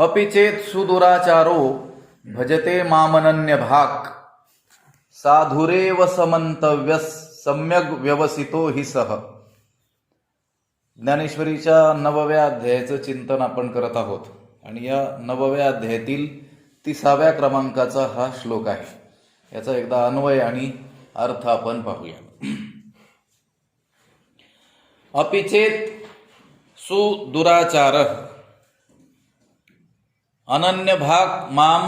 अपिचेत सुदुराचारो भजते मामनन्य भाक साधुरेव समंतव्यस सम्यक व्यवसितो हि सह. ज्ञानेश्वरीच्या 9व्या अध्यायाचं चिंतन आपण करत आहोत आणि या 9व्या अध्यायातील 30व्या क्रमांकाचा हा श्लोक आहे. याचा एकदा अन्वय आणि अर्थ आपण पाहूया. अपिचेत सुदुराचार अनन्य भाग माम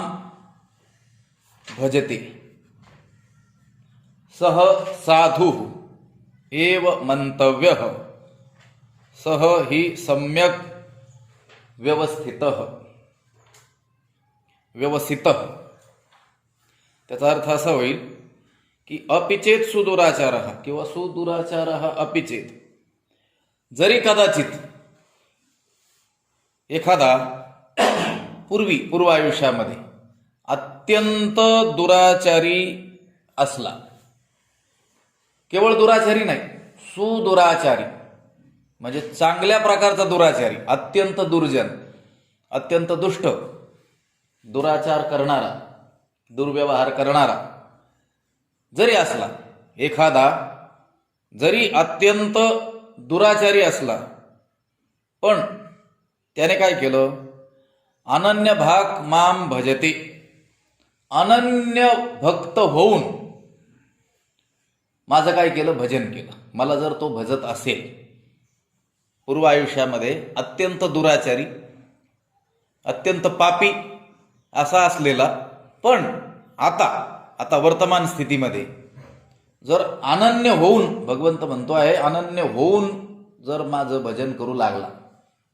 भजते सह साधु एव मंतव्य सह ही सम्यक व्यवस्थित. त्याचा अर्थ असा होईल की अपिचेत सुदुराचार किंवा सुदुराचार अपिचेत. जरी कदाचित एखादा पूर्व आयुष्यामध्ये अत्यंत दुराचारी असला, केवळ दुराचारी नाही, सुदुराचारी म्हणजे चांगल्या प्रकारचा दुराचारी, अत्यंत दुर्जन, अत्यंत दुष्ट, दुराचार करणारा, दुर्व्यवहार करणारा जरी असला, एखादा जरी अत्यंत दुराचारी असला, पण त्याने काय केलं, अनन्य भाग माम भजते, अनन्य भक्त होऊन माझं काय केलं, भजन केलं. मला जर तो भजत असेल, पूर्व आयुष्यामध्ये अत्यंत दुराचारी, अत्यंत पापी असा असलेला, पण आता वर्तमान स्थितीमध्ये जर अनन्य होऊन, भगवंत म्हणतो आहे अनन्य होऊन जर माझं भजन करू लागला,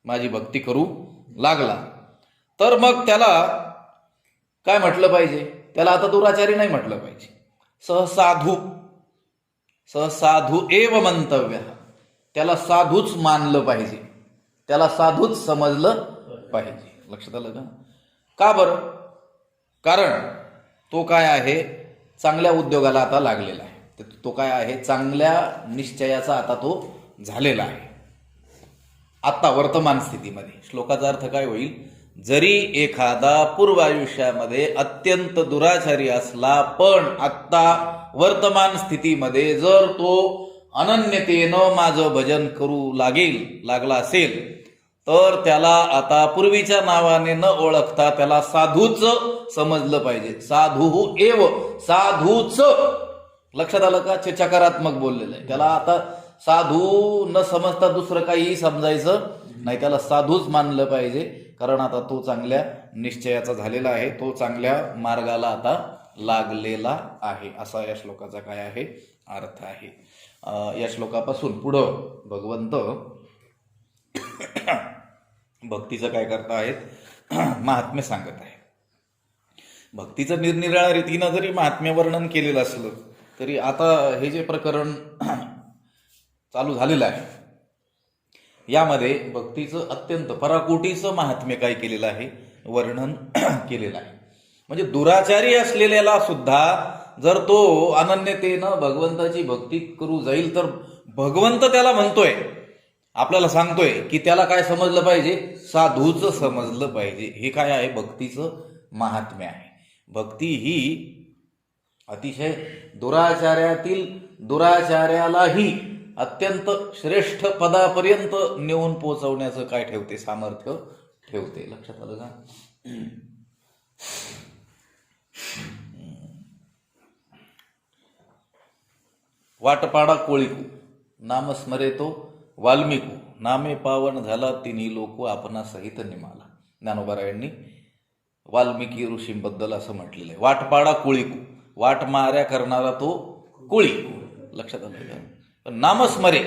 माझी भक्ती करू लागला, तर मग त्याला काय म्हटलं पाहिजे, त्याला आता दुराचारी नाही म्हटलं पाहिजे. सहसाधू एव मंतव्य, त्याला साधूच मानलं पाहिजे, त्याला साधूच समजलं पाहिजे. लक्षात आलं का? का बरं? कारण तो काय आहे, चांगल्या उद्योगाला आता लागलेला आहे. तो काय आहे, चांगल्या निश्चयाचा आता तो झालेला आहे आता वर्तमान स्थितीमध्ये. श्लोकाचा अर्थ काय होईल, जरी एखादा पूर्व आयुष्यामध्ये अत्यंत दुराचारी असला, पण आत्ता वर्तमान स्थितीमध्ये जर तो अनन्यतेनं माझं भजन करू लागला असेल, तर त्याला आता पूर्वीच्या नावाने न ओळखता त्याला साधूच समजलं पाहिजे. साधू एव, साधूच. लक्षात आलं का? चकारात्मक बोललेलं आहे. त्याला आता साधू न समजता दुसरं काहीही समजायचं नाही, त्याला साधूच मानलं पाहिजे. कारण आता तो चांगल्या निश्चयाचा झालेला आहे, तो चांगल्या मार्गाला आता लागलेला आहे, असा या श्लोकाचा काय आहे, अर्थ आहे. या श्लोकापासून पुढं भगवंत भक्तीचं काय करता आहेत, महात्म्य सांगत आहे. भक्तीचं निरनिराळ्या रीतीनं जरी महात्म्य वर्णन केलेलं असलं तरी आता हे जे प्रकरण चालू झालेलं आहे, यामध्ये भक्तीचं अत्यंत पराकोटीचं महात्म्य काय केलेलं आहे, वर्णन केलेलं आहे. म्हणजे दुराचारी असलेल्याला सुद्धा जर तो अनन्यतेनं भगवंताची भक्ती करू जाईल, तर भगवंत त्याला म्हणतोय, आपल्याला सांगतोय की त्याला काय समजलं पाहिजे, साधूच समजलं पाहिजे. हे काय आहे, भक्तीचं महात्म्य आहे. भक्ती ही अतिशय दुराचार्यातील दुराचार्यालाही अत्यंत श्रेष्ठ पदापर्यंत नेऊन पोहोचवण्याचं काय ठेवते, सामर्थ्य ठेवते. लक्षात आलं का? वाटपाडा कोळीकू नाम स्मरेतो वाल्मिकू, नामे पावन झाला तिन्ही लोक आपणा सहित निमाला. ज्ञानोबारायांनी वाल्मिकी ऋषींबद्दल असं म्हटलेलं आहे, वाटपाडा कोळीकू, वाट माऱ्या करणारा तो कोळीकू. लक्षात आलं का? पण नामस्मरे,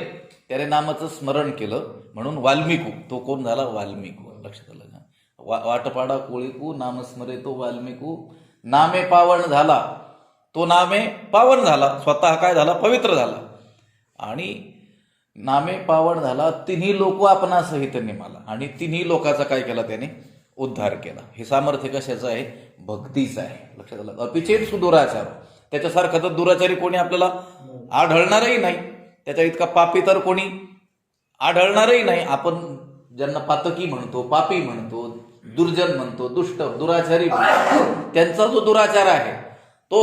त्याने नामाचं स्मरण केलं म्हणून वाल्मिकू, तो कोण झाला, वाल्मिकू. लक्षात आलं का? वाटपाडा कोळीकू नामस्मरे तो वाल्मिकू, नामे पावन झाला, तो नामे पावन झाला, स्वतः काय झाला, पवित्र झाला. आणि नामे पावन झाला तिन्ही लोक आपणा सहित निमाला, आणि तिन्ही लोकांचा काय केला, त्याने उद्धार केला. हे सामर्थ्य कशाचं आहे, भक्तीचं आहे. लक्षात आलं? अपिचेत सुदुराचार, त्याच्यासारखं तर दुराचारी कोणी आपल्याला आढळणारही नाही, त्याच्या इतका पापी तर कोणी आढळणारही नाही. आपण ज्यांना पातकी म्हणतो, पापी म्हणतो, दुर्जन म्हणतो, दुष्ट दुराचारी म्हणतो, त्यांचा जो दुराचार आहे तो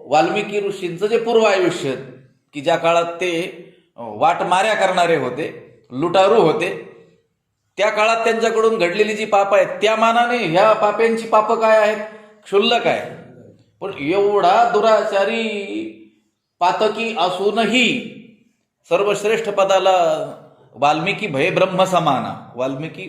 वाल्मिकी ऋषींचं जे पूर्व आयुष्य, की ज्या काळात ते वाटमाऱ्या करणारे होते, लुटारू होते, त्या काळात त्यांच्याकडून घडलेली जी पापं आहेत त्या मानाने ह्या पाप्यांची पापं काय आहेत? क्षुल्लक आहे. पण एवढा दुराचारी पातकी असूनही सर्वश्रेष्ठ पदाला वाल्मिकी भय ब्रह्म समाना, वाल्मिकी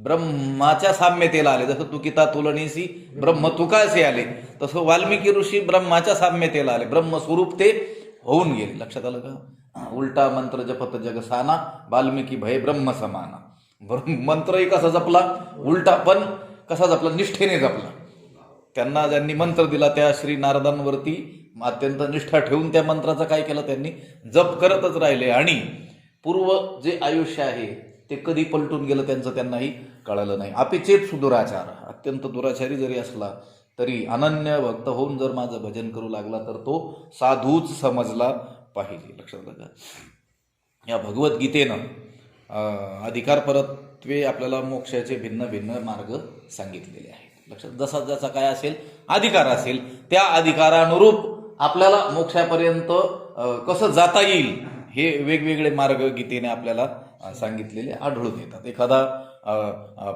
ब्रह्माच्या साम्यतेला आले. जसं तुकिता तुलनेसी ब्रह्म तुकासे आले, तसं वाल्मिकी ऋषी ब्रह्माच्या साम्यतेला आले, ब्रह्मस्वरूप ते होऊन गेले. लक्षात आलं का? उलटा मंत्र जपत जगसाना, वाल्मिकी भय ब्रह्म समाना. मंत्रही कसा जपला? उलटा पण कसा जपला? निष्ठेने जपला. त्यांना ज्यांनी मंत्र दिला त्या श्री नारदांवरती अत्यंत निष्ठा ठेवून त्या मंत्राचा काय केलं? त्यांनी जप करतच राहिले आणि पूर्व जे आयुष्य आहे ते कधी पलटून गेलं त्यांचं त्यांनाही कळालं नाही. अपिचेत सुदुराचार, अत्यंत दुराचारी जरी असला तरी अनन्य भक्त होऊन जर माझं भजन करू लागला तर तो साधूच समजला पाहिजे. लक्षात आलं का? या भगवद्गीतेनं अधिकार परत्वे आपल्याला मोक्षाचे भिन्न भिन्न मार्ग सांगितलेले आहेत. लक्षात, जसा ज्याचा काय असेल अधिकार असेल त्या अधिकारानुरूप आपल्याला मोक्षापर्यंत कसं जाता येईल हे वेगवेगळे मार्ग गीतेने आपल्याला सांगितलेले आढळून येतात. एखादा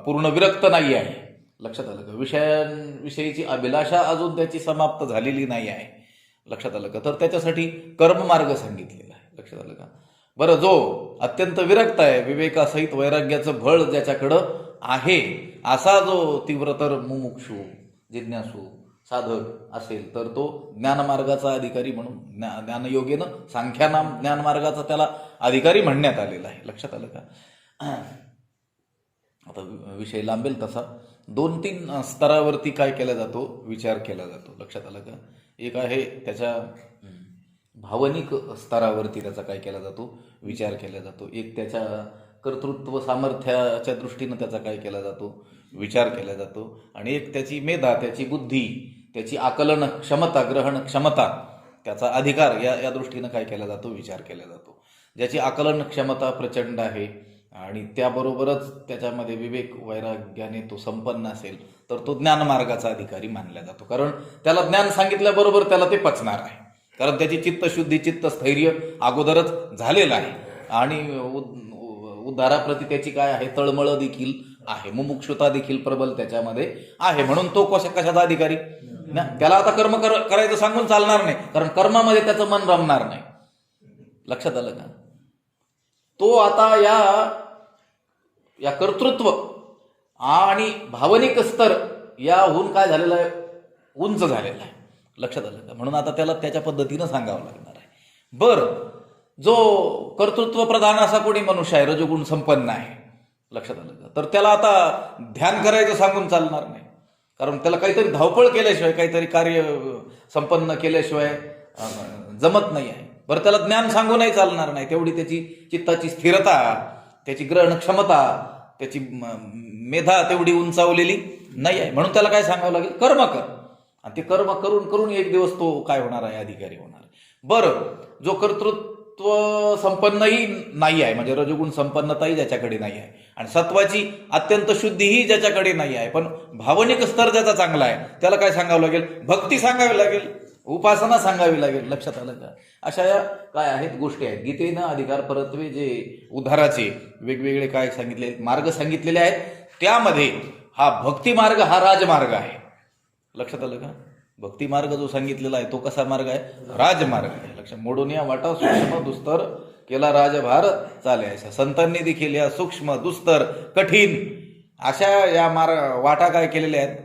पूर्ण विरक्त नाही आहे, लक्षात आलं का? विषयाविषयीची अभिलाषा अजून त्याची समाप्त झालेली नाही आहे, लक्षात आलं का? तर त्याच्यासाठी कर्ममार्ग सांगितलेला आहे. लक्षात आलं का? बरं, जो अत्यंत विरक्त आहे, विवेकासहित वैराग्याचं बळ ज्याच्याकडं आहे, असा जो तीव्रतर मुमुक्षू जिज्ञासू साधक असेल तर तो ज्ञानमार्गाचा अधिकारी म्हणून ज्ञानयोगेनं सांख्यानाम ज्ञानमार्गाचा त्याला अधिकारी म्हणण्यात आलेला आहे. लक्षात आलं का? आता विषय लांबेल तसा 2-3 स्तरावरती काय केला जातो? विचार केला जातो. लक्षात आलं का? एक आहे त्याच्या भावनिक स्तरावरती त्याचा काय केला जातो? विचार केला जातो. एक त्याच्या कर्तृत्व सामर्थ्याच्या दृष्टीनं त्याचा काय केला जातो? विचार केला जातो. आणि एक त्याची मेधा, त्याची बुद्धी, त्याची आकलन क्षमता, ग्रहण क्षमता, त्याचा अधिकार या दृष्टीनं काय केला जातो? विचार केला जातो. ज्याची आकलन क्षमता प्रचंड आहे आणि त्याबरोबरच त्याच्यामध्ये विवेक वैराग्याने तो संपन्न असेल तर तो ज्ञानमार्गाचा अधिकारी मानला जातो. कारण त्याला ज्ञान सांगितल्याबरोबर त्याला ते पचणार आहे, कारण त्याची चित्तशुद्धी चित्तस्थैर्य अगोदरच झालेलं आहे आणि उद्धाराप्रती त्याची काय आहे? तळमळ देखील आहे, मुमुक्षुता देखील प्रबल त्याच्यामध्ये आहे. म्हणून तो कशाचा अधिकारी? त्याला आता कर्म करायचं सांगून चालणार नाही, कारण कर्मामध्ये त्याचं मन रमणार नाही. लक्षात आलं का? तो आता या कर्तृत्व आणि भावनिक स्तर याहून काय झालेला आहे? उंच झालेला आहे. लक्षात आलं का? म्हणून आता त्याला त्याच्या पद्धतीनं सांगावं लागणार आहे. बरं, जो कर्तृत्व प्रधान असा कोणी मनुष्य आहे, रजोगुण संपन्न आहे, लक्षात आलं का? तर त्याला आता ध्यान करायचं सांगून चालणार नाही, कारण त्याला काहीतरी धावपळ केल्याशिवाय, काहीतरी कार्य संपन्न केल्याशिवाय जमत नाही आहे. बरं, त्याला ज्ञान सांगूनही चालणार नाही, तेवढी त्याची चित्ताची स्थिरता, त्याची ग्रहण क्षमता, त्याची मेधा तेवढी उंचावलेली नाही आहे. म्हणून त्याला काय सांगावं लागेल? कर्म कर. आणि ते कर्म करून करून एक दिवस तो काय होणार आहे? अधिकारी होणार आहे. बरं, जो कर्तृत्व संपन्नही नाही आहे, म्हणजे रजोगुण संपन्नताही ज्याच्याकडे नाही आहे आणि सत्वाची अत्यंत शुद्धीही ज्याच्याकडे नाही आहे, पण भावनिक स्तर ज्याचा चांगला आहे, त्याला काय सांगावं लागेल? भक्ती सांगावी लागेल, उपासना सांगावी लागेल. लक्षात आलं का? अशा या काय आहेत गोष्टी आहेत. गीतेनं अधिकार परत्वे जे उद्धाराचे वेगवेगळे काय सांगितले मार्ग सांगितलेले आहेत, त्यामध्ये हा भक्ती मार्ग हा राजमार्ग आहे. लक्षात आलं का? भक्ती मार्ग जो सांगितलेला आहे तो कसा मार्ग आहे? राजमार्ग आहे. लक्षात, मोडून या वाटा सूक्ष्म दुस्तर केला राजभार चाले, अशा संतांनी देखील या सूक्ष्म दुस्तर कठीण अशा या वाटा काय केलेल्या आहेत?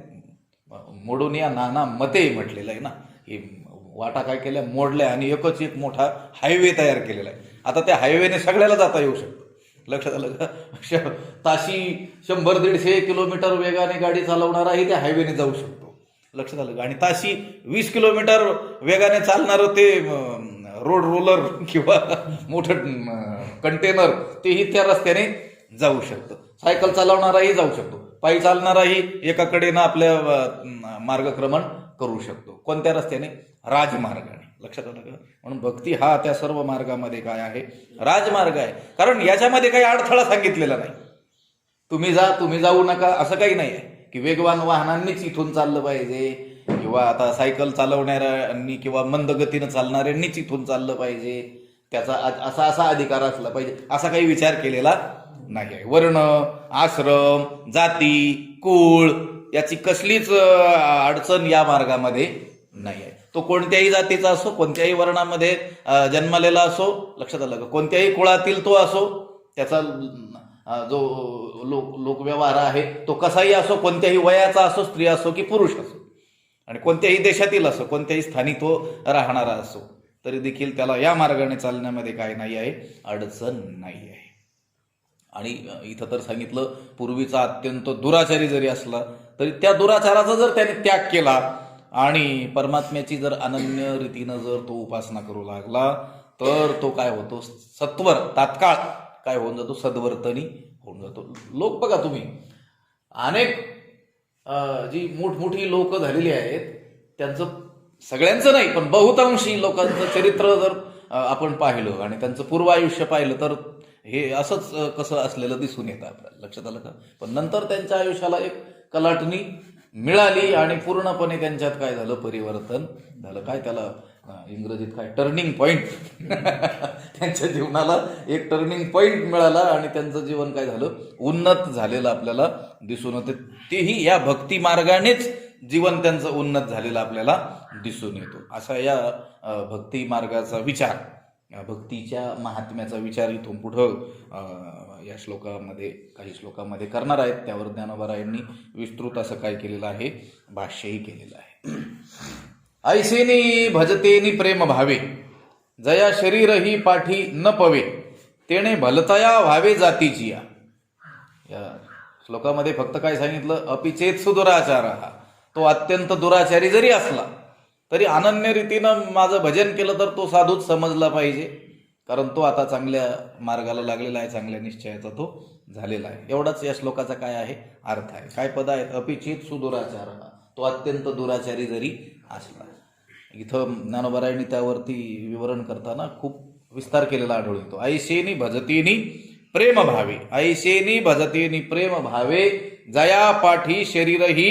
मोडून या नाना मते म्हटलेलं आहे ना, हे वाटा काय केल्या? मोडल्या आणि एकच एक मोठा हायवे तयार केलेला आहे. आता त्या हायवेने सगळ्याला जाता येऊ शकतं. लक्षात आलं का? ताशी 100-150 किलोमीटर वेगाने गाडी चालवणाराही त्या हायवेने जाऊ शकतो. लक्षात आलं का? आणि ताशी 20 किलोमीटर वेगाने चालणारं ते रोड रोलर किंवा मोठं कंटेनर तेही त्या रस्त्याने जाऊ शकतं. सायकल चालवणाराही जाऊ शकतो, पायी चालणाराही एकाकडेनं आपल्या मार्गक्रमण करू शकतो. कोणत्या रस्त्याने? राजमार्गाने. लक्षात आलं का? म्हणून भक्ती हा त्या सर्व मार्गामध्ये काय आहे? राजमार्ग आहे. कारण याच्यामध्ये काही अडथळा सांगितलेला नाही. तुम्ही जाऊ नका असं काही नाही आहे की वेगवान वाहनांनीच इथून चाललं पाहिजे किंवा आता सायकल चालवणाऱ्यांनी किंवा मंद गतीनं चालणाऱ्यांनीच इथून चाललं पाहिजे, त्याचा असा अधिकार असला पाहिजे असा काही विचार केलेला नाही आहे. वर्ण, आश्रम, जाती, कुळ याची कसलीच अडचण या मार्गामध्ये नाही आहे. तो कोणत्याही जातीचा असो, कोणत्याही वर्णामध्ये जन्मलेला असो, लक्षात आलं का, कोणत्याही कुळातील तो असो, त्याचा जो लोकव्यवहार आहे तो कसाही असो, कोणत्याही वयाचा असो, स्त्री असो की पुरुष असो, आणि कोणत्याही देशातील असो, कोणत्याही स्थानी तो राहणारा असो, तरी देखील त्याला या मार्गाने चालण्यामध्ये काय नाही आहे, अडचण नाही आहे. आणि इथं तर सांगितलं पूर्वीचा अत्यंत दुराचारी जरी असला तरी त्या दुराचाराचा जर त्याने त्याग केला आणि परमात्म्याची जर अनन्य रीतीनं जर तो उपासना करू लागला तर तो काय होतो, सत्वर तात्काळ काय होऊन जातो, सद्वर्तनी होऊन जातो. लोक बघा तुम्ही, अनेक जी मोठमोठी लोक झालेली आहेत त्यांचं, सगळ्यांचं नाही पण बहुतांशी लोकांचं चरित्र जर आपण पाहिलं आणि त्यांचं पूर्व आयुष्य पाहिलं तर हे असंच कसं असलेलं दिसून येतं आपल्याला, लक्षात आलं का. पण नंतर त्यांच्या आयुष्याला एक कलाटणी मिळाली आणि पूर्णपणे त्यांच्यात काय झालं, परिवर्तन झालं. काय त्याला इंग्रजीत काय, टर्निंग पॉइंट त्यांच्या जीवनाला एक टर्निंग पॉइंट मिळाला आणि त्यांचं जीवन काय झालं, उन्नत झालेलं आपल्याला दिसून येतं. तेही या भक्ती मार्गानेच जीवन त्यांचं उन्नत झालेलं आपल्याला दिसून येतो. असा या भक्ती मार्गाचा विचार, भक्तीच्या महात्म्याचा विचार इथून पुढं या श्लोकामध्ये, काही श्लोकामध्ये करणार आहेत. त्यावर ज्ञानोबारायांनी विस्तृत असं काय केलेलं आहे, भाष्यही केलेलं आहे. ऐसेनी भजतेनी प्रेम भावे, जया शरीरही पाठी न पवे, तेणे भलतया व्हावे जातीची. या श्लोकामध्ये फक्त काय सांगितलं, अपिचेत सुदुराचार, तो अत्यंत दुराचारी जरी असला तरी अनन्य रीतीनं माझं भजन केलं तर तो साधूच समजला पाहिजे, कारण तो आता चांगल्या मार्गाला लागलेला आहे, चांगल्या निश्चयाचा तो झालेला आहे. एवढाच या श्लोकाचा काय आहे, अर्थ आहे. काय पद आहेत, अपिचित सुदुराचार, तो अत्यंत दुराचारी जरी असला. इथं ज्ञानोबारायांनी त्यावरती विवरण करताना खूप विस्तार केलेला आढळून येतो. ऐशेनी भजतीनी प्रेम भावे, ऐशेनी भजतेनी प्रेम भावे, जया पाठी शरीरही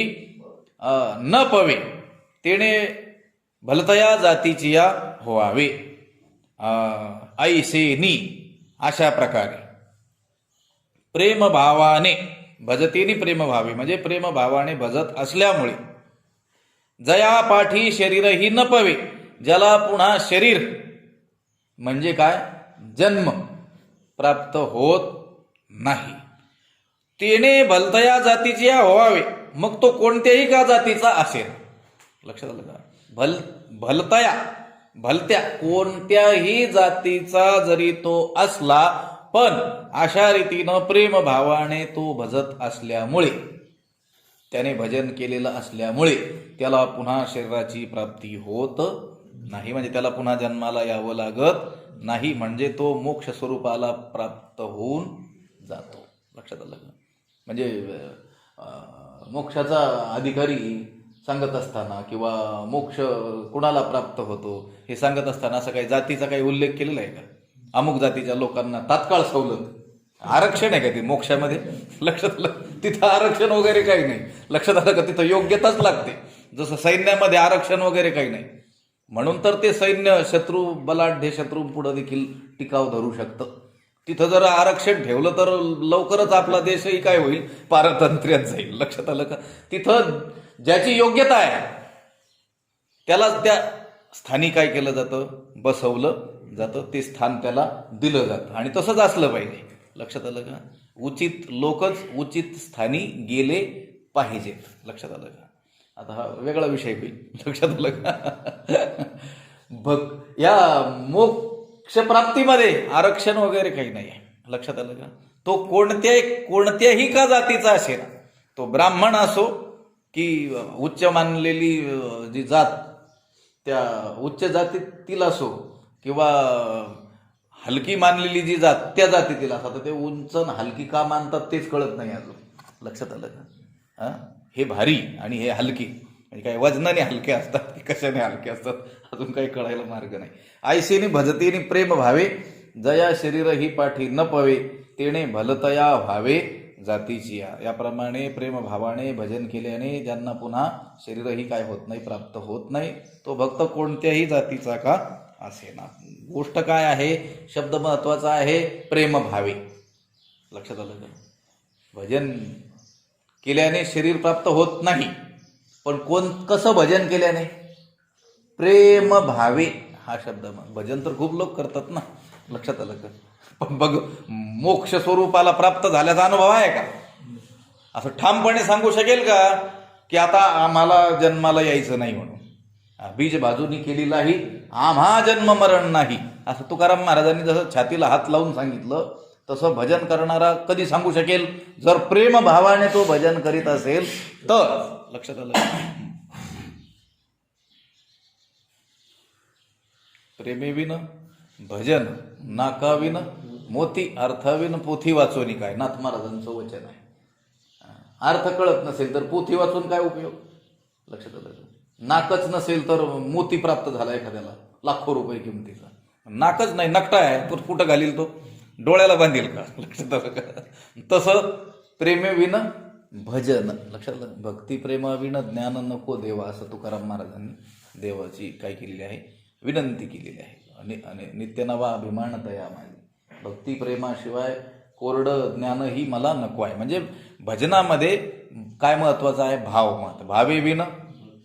न पवे, तेणे भलतया जातीची या व्हावे. ऐसेनी अशा प्रकारे प्रेमभावाने, भजतेनी प्रेमभावे म्हणजे प्रेमभावाने भजत असल्यामुळे, जया पाठी शरीरही न पवे, ज्याला पुन्हा शरीर म्हणजे काय, जन्म प्राप्त होत नाही, तेने भलतया जातीची या व्हावे, मग तो कोणत्याही का जातीचा असेल. लक्षात आलं का, भलतया, भलत्या कोणत्याही जातीचा जरी तो असला पण अशा रीतीनं प्रेमभावाने तो भजत असल्यामुळे, त्याने भजन केलेलं असल्यामुळे त्याला पुन्हा शरीराची प्राप्ती होत नाही, म्हणजे त्याला पुन्हा जन्माला यावं लागत नाही, म्हणजे तो मोक्ष स्वरूपाला प्राप्त होऊन जातो. लक्षात आलं का, म्हणजे मोक्षाचा अधिकारी सांगत असताना किंवा मोक्ष कुणाला प्राप्त होतो हे सांगत असताना असं काही जातीचा काही उल्लेख केलेला आहे का, अमुक जातीच्या लोकांना तात्काळ सवलत, आरक्षण आहे का ते मोक्षामध्ये, लक्षात आलं, तिथं आरक्षण वगैरे काही नाही. लक्षात आलं का, तिथं योग्यताच लागते, जसं सैन्यामध्ये आरक्षण वगैरे काही नाही. म्हणून तर ते सैन्य शत्रू, बलाढ्य शत्रू पुढे देखील टिकाव धरू शकतं. तिथं जर आरक्षण ठेवलं तर लवकरच आपला देशही काय होईल, पारतंत्र्यात जाईल. लक्षात आलं का, तिथं ज्याची योग्यता आहे त्याला त्या स्थानी काय केलं जातं, बसवलं जातं, ते स्थान त्याला दिलं जातं आणि तसंच असलं पाहिजे. लक्षात आलं का, उचित लोकच उचित स्थानी गेले पाहिजेत. लक्षात आलं का, आता हा वेगळा विषय होईल. लक्षात आलं का, या मोक्ष प्राप्तीमध्ये आरक्षण वगैरे काही नाही आहे. लक्षात आलं का, तो कोणत्याही का जातीचा असेल, तो ब्राह्मण असो की उच्च मानलेली जी जात त्या उच्च जातीतील असो किंवा हलकी मानलेली जी जात त्या जातीतील असतात, तर ते उंच हलकी का मानतात तेच कळत नाही अजून. लक्षात आलं का, हे भारी आणि हे हलकी, म्हणजे काय वजनाने हलके असतात की कशाने हलके असतात अजून काही कळायला मार्ग नाही. ऐसेनी भजतेनी प्रेम भावे, जया शरीर ही पाठी न पवे, तेणे भलतया व्हावे जातीची या. याप्रमाणे प्रेमभावाने भजन केल्याने ज्यांना पुन्हा शरीरही काय होत नाही, प्राप्त होत नाही, तो भक्त कोणत्याही जातीचा का असेना. गोष्ट काय आहे, शब्द महत्वाचा आहे, प्रेमभावे. लक्षात आलं का? भजन केल्याने शरीर प्राप्त होत नाही, पण कसं भजन केल्याने? प्रेम भावे हा शब्द. भजन तर खूप लोक करतात ना, लक्षात आलं का? पण बघ, मोक्ष स्वरूपाला प्राप्त झाल्याचा अनुभव आहे का? असं ठामपणे सांगू शकेल का की आता आम्हाला जन्माला यायचं नाही म्हणून? बीज बाजूनी केलेलाही आम्हा जन्म मरण नाही, असं तुकाराम महाराजांनी जसं छातीला हात लावून सांगितलं, तसं भजन करणारा कधी सांगू शकेल? जर प्रेम भावाने तो भजन करीत असेल तर. लक्षात आलं? प्रेमेविन भजन नाकाविन मोती, अर्थाविन पोथी वाचोनी काय, नाथ महाराजांचं वचन आहे. अर्थ कळत नसेल तर पोथी वाचून काय उपयोग? लक्षात आलं? नाकच नसेल तर मोती प्राप्त झाला एखाद्याला लाखो रुपये किमतीचा, नाकच नाही, नकटा आहे, तो कुठं घालील? तो डोळ्याला बांधील का? लक्षात आलं का? तसं प्रेमेविन भजन. लक्षात आलं? भक्ती प्रेमाविन ज्ञान नको देवा, असं तुकाराम महाराजांनी देवाची काय केलेली आहे, विनंती केलेली आहे. आणि नित्य नवा अभिमान तया माझी, भक्ती प्रेमाशिवाय कोरडं ज्ञानही मला नको आहे. म्हणजे भजनामध्ये काय महत्वाचं आहे? भाव मत. भावे विन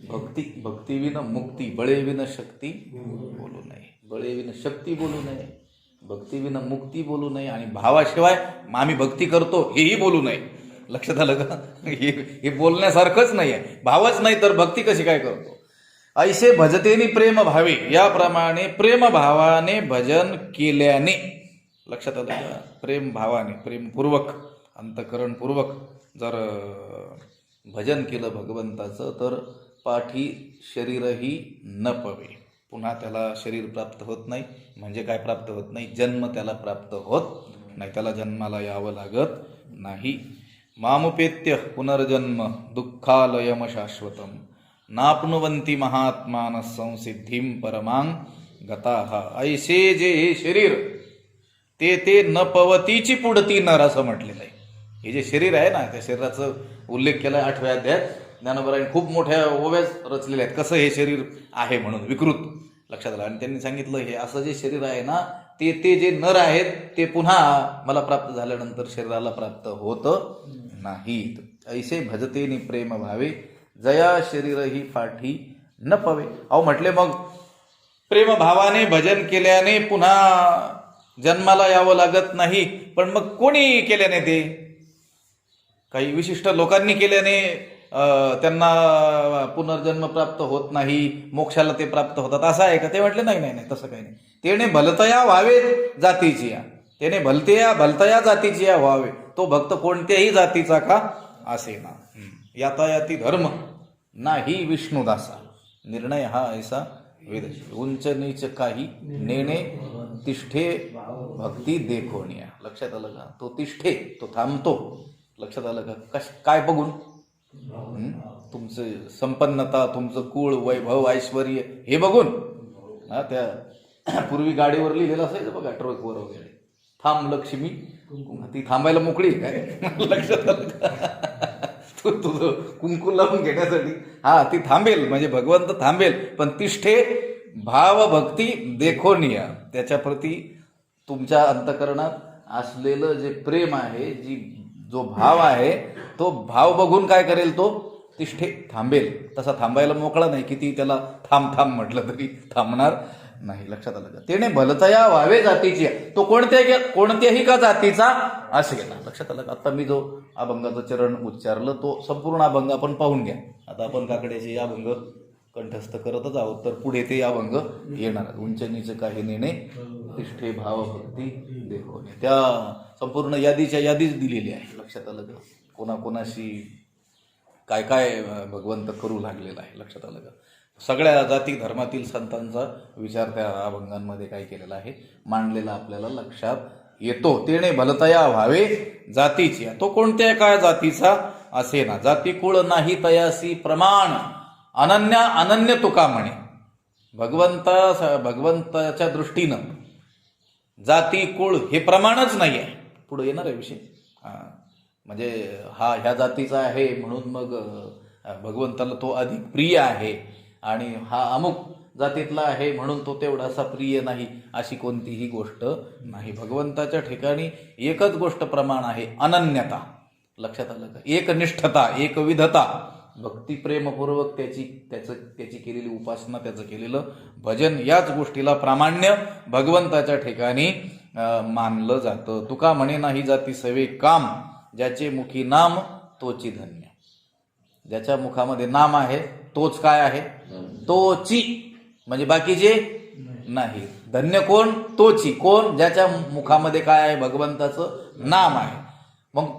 भक्ती, भक्ती विन मुक्ती, बळे विन शक्ती बोलू नये, बळे विन शक्ती बोलू नये, भक्ती विन मुक्ती बोलू नये, आणि भावाशिवाय आम्ही भक्ती करतो हेही बोलू नये. लक्षात आलं का? हे बोलण्यासारखंच नाही आहे. भावच नाही तर भक्ती कशी काय करतो? ऐसे भजतेनी प्रेम भावे, याप्रमाणे प्रेम भावाने भजन केल्याने. लक्षात आलं का? प्रेम भावाने, प्रेमपूर्वक, अंतकरणपूर्वक जर भजन केलं भगवंताचं, तर पाठी शरीरही न पवे. पुन्हा त्याला शरीर प्राप्त होत नाही. म्हणजे काय प्राप्त होत नाही? जन्म त्याला प्राप्त होत नाही, त्याला जन्माला यावं लागत नाही. मामुपेत्य पुनर्जन्म दुःखालयम शाश्वतम नाप्नुवंती महात्मान संसिद्धीम परमांग गताः. ऐसे जे हे शरीर ते न पवतीची पुढती नर, असं म्हटलेलं आहे. हे जे शरीर आहे ना, त्या शरीराचा उल्लेख केला 8व्या अध्यायात. ज्ञानोबारांनी खूप मोठ्या ओव्याच रचलेल्या आहेत कसं हे शरीर आहे म्हणून, विकृत. लक्षात आलं? आणि त्यांनी सांगितलं हे असं जे शरीर आहे ना, ते जे नर आहेत ते पुन्हा मला प्राप्त झाल्यानंतर शरीराला प्राप्त होत नाहीत. ऐसे भजतेनी प्रेम भावे जया शरीरही पाठी न पवे. अहो म्हटले मग प्रेमभावाने भजन केल्याने पुन्हा जन्माला यावं लागत नाही, पण मग कोणी केल्याने? ते काही विशिष्ट लोकांनी केल्याने त्यांना पुनर्जन्म प्राप्त होत नाही, मोक्षाला ते प्राप्त होतात असं आहे का? ते म्हटले नाही नाही नाही, तसं काही नाही. तेने भलतया व्हावे जातीची या, त्याने भलतया जातीची या व्हावे. तो भक्त कोणत्याही जातीचा का असेना. यातायाती धर्म नाही विष्णुदासा, निर्णय हा ऐसा वेद. उंच नीच काही नेणे तिष्ठे भक्ती देखोनिया. लक्षात आलं का? तो तिष्ठे, तो थांबतो. लक्षात आलं का? काय बघून? तुमचं संपन्नता, तुमचं कुळ, वैभव, ऐश्वर हे बघून. हा, त्या पूर्वी गाडीवर लिहिलेलं असायचं बघा, ट्रकवर वगैरे, थांब लक्ष्मी. ती थांबायला मोकळी काय? लक्षात आलं का? तुझं कुंकू लावून घेण्यासाठी हा ती थांबेल, म्हणजे भगवंत थांबेल. पण तिष्ठे भाव भक्ती देखोनिया, त्याच्याप्रती तुमच्या अंतकरणात असलेलं जे प्रेम आहे, जो भाव आहे, तो भाव बघून काय करेल? तो तिष्ठे, थांबेल. तसा थांबायला मोकळा नाही, किती त्याला थांब थांब म्हटलं तरी थांबणार नाही. लक्षात आलं का? त्याने भलतया व्हावे जातीची, तो कोणत्याही का जातीचा असेल ना. लक्षात आलं का? आता मी जो अभंगाचं चरण उच्चारलं तो संपूर्ण अभंग आपण पाहून घ्या. आता आपण काकड्याचे अभंग कंठस्थ करतच आहोत, तर पुढे ते अभंग येणार. उंच नीच काही नेणे तिष्ठे भाव भक्ती देखोने, त्या संपूर्ण यादीच्या यादीच दिलेली आहे. लक्षात आलं का? कोणाकोणाशी काय काय भगवंत करू लागलेला आहे. लक्षात आलं का? सगळ्या जाती धर्मातील संतांचा विचार त्या अभंगांमध्ये काय केलेला आहे, मांडलेला आपल्याला लक्षात येतो. तेने भलतया व्हावे जातीची, तो कोणत्या काय जातीचा असे ना. जाती कुळ नाही तयासी प्रमाण, अनन्य तुका म्हणे. भगवंताच्या दृष्टीनं जाती कुळ हे प्रमाणच नाही आहे. पुढे येणार आहे विषय. म्हणजे हा ह्या जातीचा आहे म्हणून मग भगवंताला तो अधिक प्रिय आहे, आणि हा अमुक जातीतला आहे म्हणून तो तेवढासा प्रिय नाही, अशी कोणतीही गोष्ट नाही. भगवंताच्या ठिकाणी एकच गोष्ट प्रमाण आहे, अनन्यता. लक्षात आलं का? एकनिष्ठता, एकविधता. भक्ती प्रेमपूर्वक त्याची केलेली उपासना, त्याचं केलेलं भजन, याच गोष्टीला प्रामाण्य भगवंताच्या ठिकाणी मानलं जातं. तुका म्हणे नाही जाती सवे काम, ज्याचे मुखी नाम तोची धन्य. ज्याच्या मुखामध्ये नाम आहे तोच काय आहे? तोची, म्हणजे बाकीचे नाही. धन्य कोण? तोची. कोण? ज्याच्या मुखामध्ये काय आहे? भगवंताचं नाम आहे. मग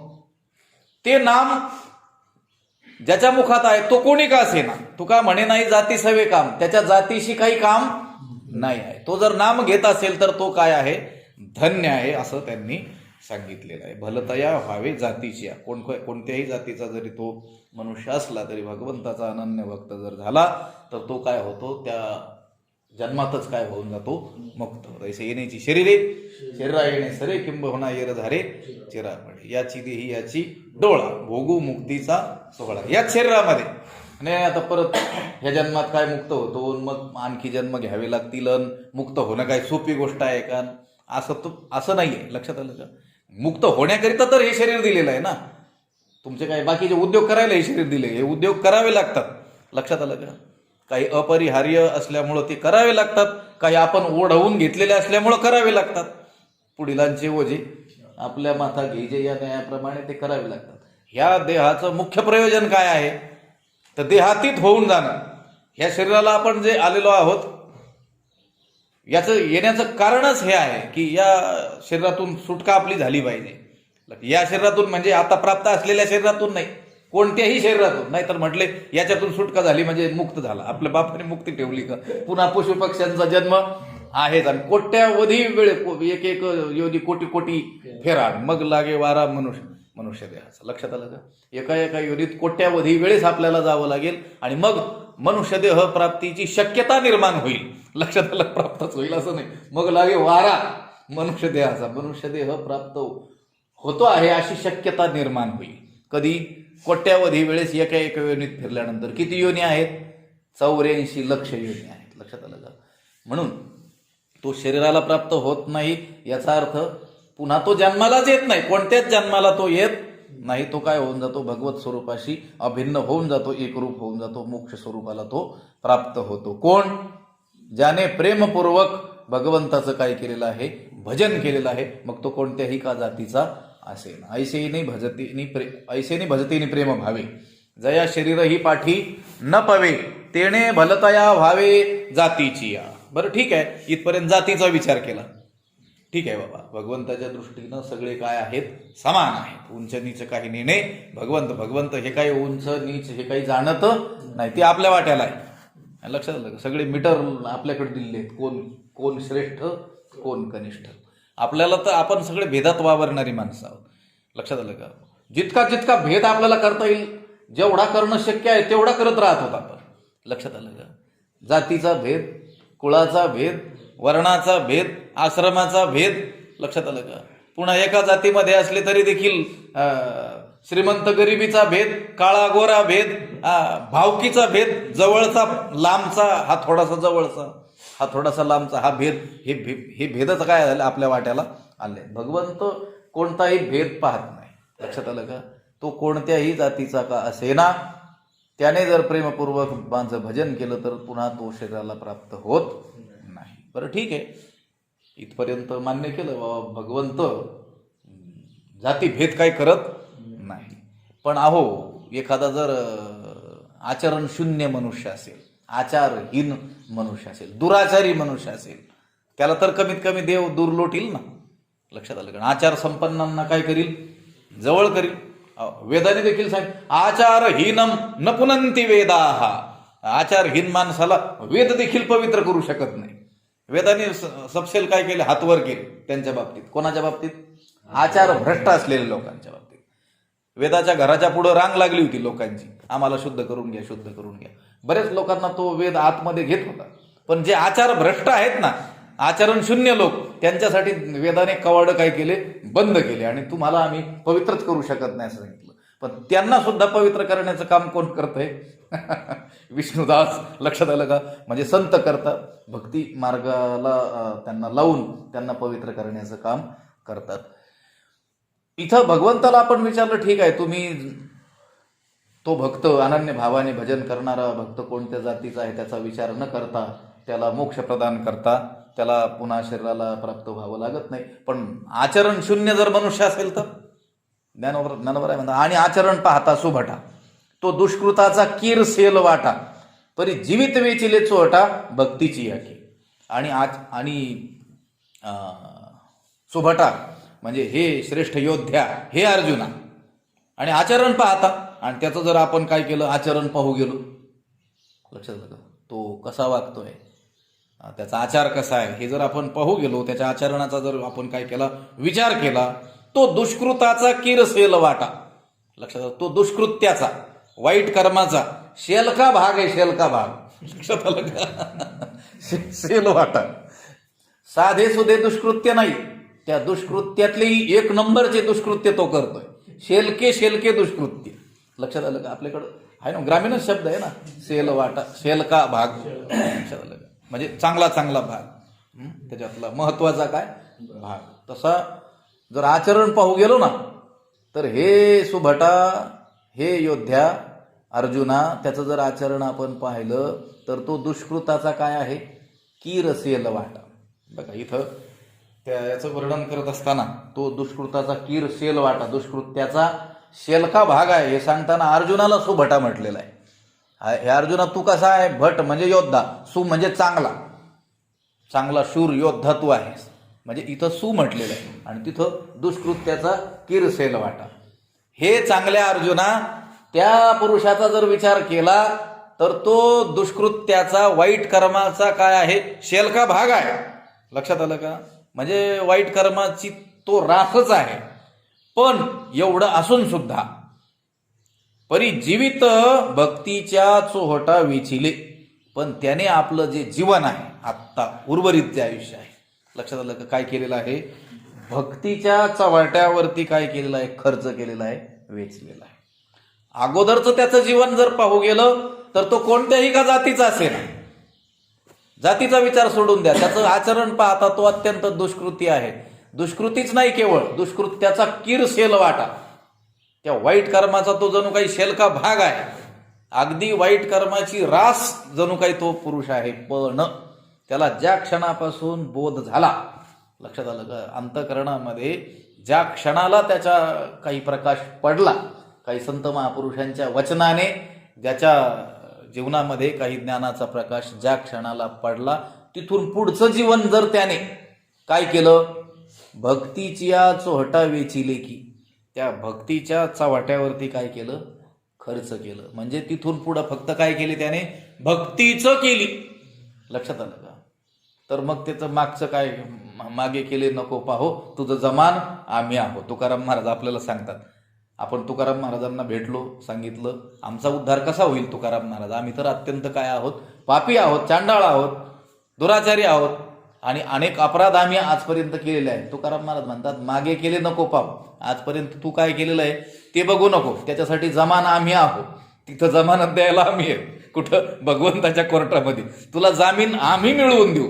ते नाम ज्याच्या मुखात आहे तो कोणी का असेना, तुका म्हणे नाही जाती सवे काम, त्याच्या जातीशी काही काम नाही आहे. तो जर नाम घेत असेल तर तो काय आहे? धन्य आहे, असं त्यांनी सांगितलेलं आहे. भलतया व्हावे जातीची. कोणत्याही जातीचा जरी तो मनुष्य असला तरी भगवंताचा अनन्य भक्त जर झाला तर तो काय होतो? त्या जन्मातच काय होऊन जातो? मुक्त. तैसे येण्याची शरीरे, शरीरा येणे सरे, किंबहुना येर धारे चिरा पडे, याची देही याची डोळा, भोगू मुक्तीचा सोहळा. याच शरीरामध्ये आणि आता परत ह्या जन्मात काय मुक्त होतो, मग आणखी जन्म घ्यावे लागतील. मुक्त होणं काय सोपी गोष्ट आहे का? असं नाहीये. लक्षात आलं का? मुक्त होण्याकरिता तर हे शरीर दिलेलं आहे ना. तुमचे काय बाकीचे उद्योग करायला हे शरीर दिले, हे उद्योग करावे लागतात. लक्षात आलं का? काही अपरिहार्य असल्यामुळं ते करावे लागतात, काही आपण ओढवून घेतलेले असल्यामुळं करावे लागतात. पुढीलांचे ओझे आपल्या माथा घ्यायचे या न्यायाप्रमाणे ते करावे लागतात. ह्या देहाचं मुख्य प्रयोजन काय आहे? तर देहातीत होऊन जाणं. ह्या शरीराला आपण जे आलेलो आहोत याचं येण्याचं कारणच हे आहे की या शरीरातून सुटका आपली झाली पाहिजे. या शरीरातून म्हणजे आता प्राप्त असलेल्या शरीरातून नाही, कोणत्याही शरीरातून. नाही तर म्हटले याच्यातून सुटका झाली म्हणजे मुक्त झाला. आपल्या बापाने मुक्ती ठेवली का? पुन्हा पशु पक्ष्यांचा जन्म आहेच, आणि कोट्यावधी वेळ, एक एक योनी कोटी कोटी फेरा, मग लागे वारा मनुष्य देहाचा. लक्षात आलं का? एका एका योनीत कोट्यावधी वेळेस आपल्याला जावं लागेल, आणि मग मनुष्य देह प्राप्तीची शक्यता निर्माण होईल. लक्षात आलं? प्राप्तच होईल असं नाही, मग लागे वारा मनुष्य देहाचा. मनुष्य देह प्राप्त होतो आहे अशी शक्यता निर्माण होईल. कधी? कोट्यावधी वेळेस एका एका योनीत फिरल्यानंतर. किती योनी आहेत? 84 लक्ष योनी आहेत. लक्षात आलं का? म्हणून तो शरीराला प्राप्त होत नाही याचा अर्थ पुन्हा तो जन्मालाच येत नाही. कोणत्याच जन्माला तो येत नाही. तो काय होऊन जातो? भगवत स्वरूपाशी अभिन्न होऊन जातो, एकरूप होऊन जातो, मोक्ष स्वरूपाला तो प्राप्त होतो. कोण? ज्याने प्रेमपूर्वक भगवंताचं काय केलेलं आहे? भजन केलेलं आहे. मग तो कोणत्याही का जातीचा असेल. ऐसेनी भजतीनी प्रेम भावे, जया शरीर ही पाठी न पवे, तेणे भलतया व्हावे जातीची या. बरं ठीक आहे, इथपर्यंत जातीचा विचार केला. ठीक आहे बाबा, भगवंताच्या दृष्टीनं सगळे काय आहेत? समान आहेत. उंच नीच काही नेणे भगवंत हे काही उंच नीच हे काही जाणत नाही, ते आपल्या वाट्याला आहे. लक्षात आलं? सगळे मीटर आपल्याकडे दिले आहेत. कोण श्रेष्ठ, कोण कनिष्ठ. आपल्याला तर आपण सगळे भेदात वावरणारी माणसं आहोत. लक्षात आलं का? जितका भेद आपल्याला करता येईल, जेवढा करणं शक्य आहे तेवढा करत राहत होता आपण. लक्षात आलं का? जातीचा भेद, कुळाचा भेद, वर्णाचा भेद, आश्रमाचा भेद. लक्षात आलं का? पुन्हा एका जातीमध्ये असले तरी देखील श्रीमंत गरिबीचा भेद, काळा गोरा भेद, भावकीचा भेद, जवळचा लांबचा, हा थोडासा जवळचा, हा थोडासा लांबचा, हा भेद. हे भेदच काय झालं? आपल्या वाट्याला आले. भगवंत कोणताही भेद पाहत नाही. लक्षात आलं का? तो कोणत्याही जातीचा का असेना, त्याने जर प्रेमपूर्वक माझं भजन केलं तर पुन्हा तो शरीराला प्राप्त होत नाही. बरं ठीक आहे, इथपर्यंत मान्य केलं बाबा, भगवंत जातीभेद काय करत नाही. पण अहो, एखादा जर आचरण शून्य मनुष्य असेल, आचारहीन मनुष्य असेल, दुराचारी मनुष्य असेल, त्याला तर कमीत कमी देव दूर लोटील ना. लक्षात आलं का? आचार संपन्नांना काय करील? जवळ करील. वेदाने देखील सांग, आचारहीनम न पुनंती वेदाहा. आचारहीन माणसाला वेद देखील पवित्र करू शकत नाही. वेदाने सपशेल काय केले? हातवर केले त्यांच्या बाबतीत. कोणाच्या बाबतीत? आचार भ्रष्ट असलेल्या लोकांच्या बाबतीत. वेदाच्या घराच्या पुढे रांग लागली होती लोकांची, आम्हाला शुद्ध करून घ्या, शुद्ध करून घ्या. बरेच लोकांना तो वेद आतमध्ये घेत होता. पण जे आचार भ्रष्ट आहेत ना, आचरण शून्य लोक, त्यांच्यासाठी वेदाने कवाडं काय केले, बंद केले, आणि तुम्हाला आम्ही पवित्रच करू शकत नाही असं सांगितलं. पण त्यांना सुद्धा पवित्र करण्याचं काम कोण करतंय? विष्णुदास. लक्षात आलं का? म्हणजे संत करतात, भक्ती मार्गाला त्यांना लावून त्यांना पवित्र करण्याचं काम करतात. इथं भगवंताला आपण विचारलं, ठीक आहे, तुम्ही तो भक्त अनन्य भावाने भजन करणारा भक्त कोणत्या जातीचा आहे त्याचा विचार न करता त्याला मोक्ष प्रदान करता, त्याला पुन्हा शरीराला प्राप्त व्हावं लागत नाही. पण आचरण शून्य जर मनुष्य असेल तर ज्ञानोबर आहे म्हणतात, आणि आचरण पाहता सुभटा तो दुष्कृताचा कीर सेल वाटा, परी जीवित वेचिले चोटा भक्तीची याकी. आणि सुभटा म्हणजे हे श्रेष्ठ योद्ध्या, हे अर्जुना, आणि आचरण पाहता, आणि त्याचं जर आपण काय केलं, आचरण पाहू गेलो, लक्षात आलं का, तो कसा वागतोय, त्याचा आचार कसा आहे, हे जर आपण पाहू गेलो, त्याच्या आचरणाचा जर आपण काय केला, विचार केला, तो दुष्कृताचा किरसेल वाटा. लक्षात, तो दुष्कृत्याचा, वाईट कर्माचा शेलका भाग आहे, शेलका भाग. लक्षात आलं का? सेल वाटा. साधे सुधे दुष्कृत्य नाही, त्या दुष्कृत्यातली एक नंबरचे दुष्कृत्य तो करतोय, शेलके दुष्कृत्य. लक्षात आलं का? आपल्याकडं आहे ना, ग्रामीणच शब्द आहे ना, सेल वाटा, शेलका भाग. लक्षात आलं का? म्हणजे चांगला भाग, त्याच्यातला महत्वाचा काय भाग. तसा जर आचरण पाहू गेलो ना, तर हे सुभटा, हे योद्ध्या अर्जुना, त्याचं जर आचरण आपण पाहिलं तर तो दुष्कृताचा काय आहे, कीरसेल वाटा. बघा इथं याचं वर्णन करत असताना तो दुष्कृताचा कीर सेल वाटा, दुष्कृत्याचा शेलका भाग आहे, हे सांगताना अर्जुनाला सुभटा म्हटलेला आहे. हे अर्जुना, तू कसा आहे? भट म्हणजे योद्धा, सु म्हणजे चांगला शूर योद्धा तू आहेस. म्हणजे इथं सु म्हटलेलं आहे, आणि तिथं दुष्कृत्याचा किरसेल वाटा. हे चांगल्या अर्जुना, त्या पुरुषाचा जर विचार केला तर तो दुष्कृत्याचा, वाईट कर्माचा काय आहे, शेलका भाग आहे. लक्षात आलं का? म्हणजे वाईट कर्माची तो रासच आहे. पण एवढं असून सुद्धा परी जीवित भक्तीच्या चोहटा वेचिले, पण त्याने आपलं जे जीवन आहे आत्ता उर्वरित जे आयुष्य आहे, लक्षात आलं का, काय केलेलं आहे, भक्तीच्या चव्हाट्यावरती काय केलेलं आहे, खर्च केलेला आहे, वेचलेला आहे. अगोदरचं त्याचं जीवन जर पाहू गेलं तर तो कोणत्याही का जातीचा असेल, जातीचा विचार सोडून द्या, त्याचं आचरण पाहता तो अत्यंत दुष्कृती आहे. दुष्कृतीच नाही, केवळ दुष्कृत्याचा किरसेल वाटा, त्या वाईट कर्माचा तो जणू काही शेलका भाग आहे. अगदी वाईट कर्माची रास जणू काही तो पुरुष आहे. पण त्याला ज्या क्षणापासून बोध झाला, लक्षात आलं का, अंतःकरणामध्ये ज्या क्षणाला त्याच्या काही प्रकाश पडला, काही संत महापुरुषांच्या वचनाने ज्याच्या जीवनामध्ये काही ज्ञानाचा प्रकाश ज्या क्षणाला पडला, तिथून पुढचं जीवन जर त्याने काय केलं, भक्तीची चोहटा वेचिले की, त्या भक्तीच्या चव्हाट्यावरती काय केलं, खर्च केलं. म्हणजे तिथून पुढं फक्त काय केली त्याने, भक्तीच केली. लक्षात आलं का? तर मग त्याचं मागचं काय, मागे केले नको पाहो, तुझं जमान आम्ही आहो. तुकाराम महाराज आपल्याला सांगतात. आपण तुकाराम महाराजांना भेटलो, सांगितलं आमचा उद्धार कसा होईल. तुकाराम महाराज, आम्ही तर अत्यंत काय आहोत, पापी आहोत, चांडाळ आहोत, दुराचारी आहोत, आणि अनेक अपराध आम्ही आजपर्यंत केलेले आहेत. तुकाराम महाराज म्हणतात, मागे केले नको पाहू, आजपर्यंत तू काय केलेलं आहे ते बघू नको, त्याच्यासाठी जमान आम्ही आहोत. तिथं जमानत द्यायला आम्ही आहे. कुठं, भगवंताच्या कोर्टामध्ये. तुला जामीन आम्ही मिळवून देऊ.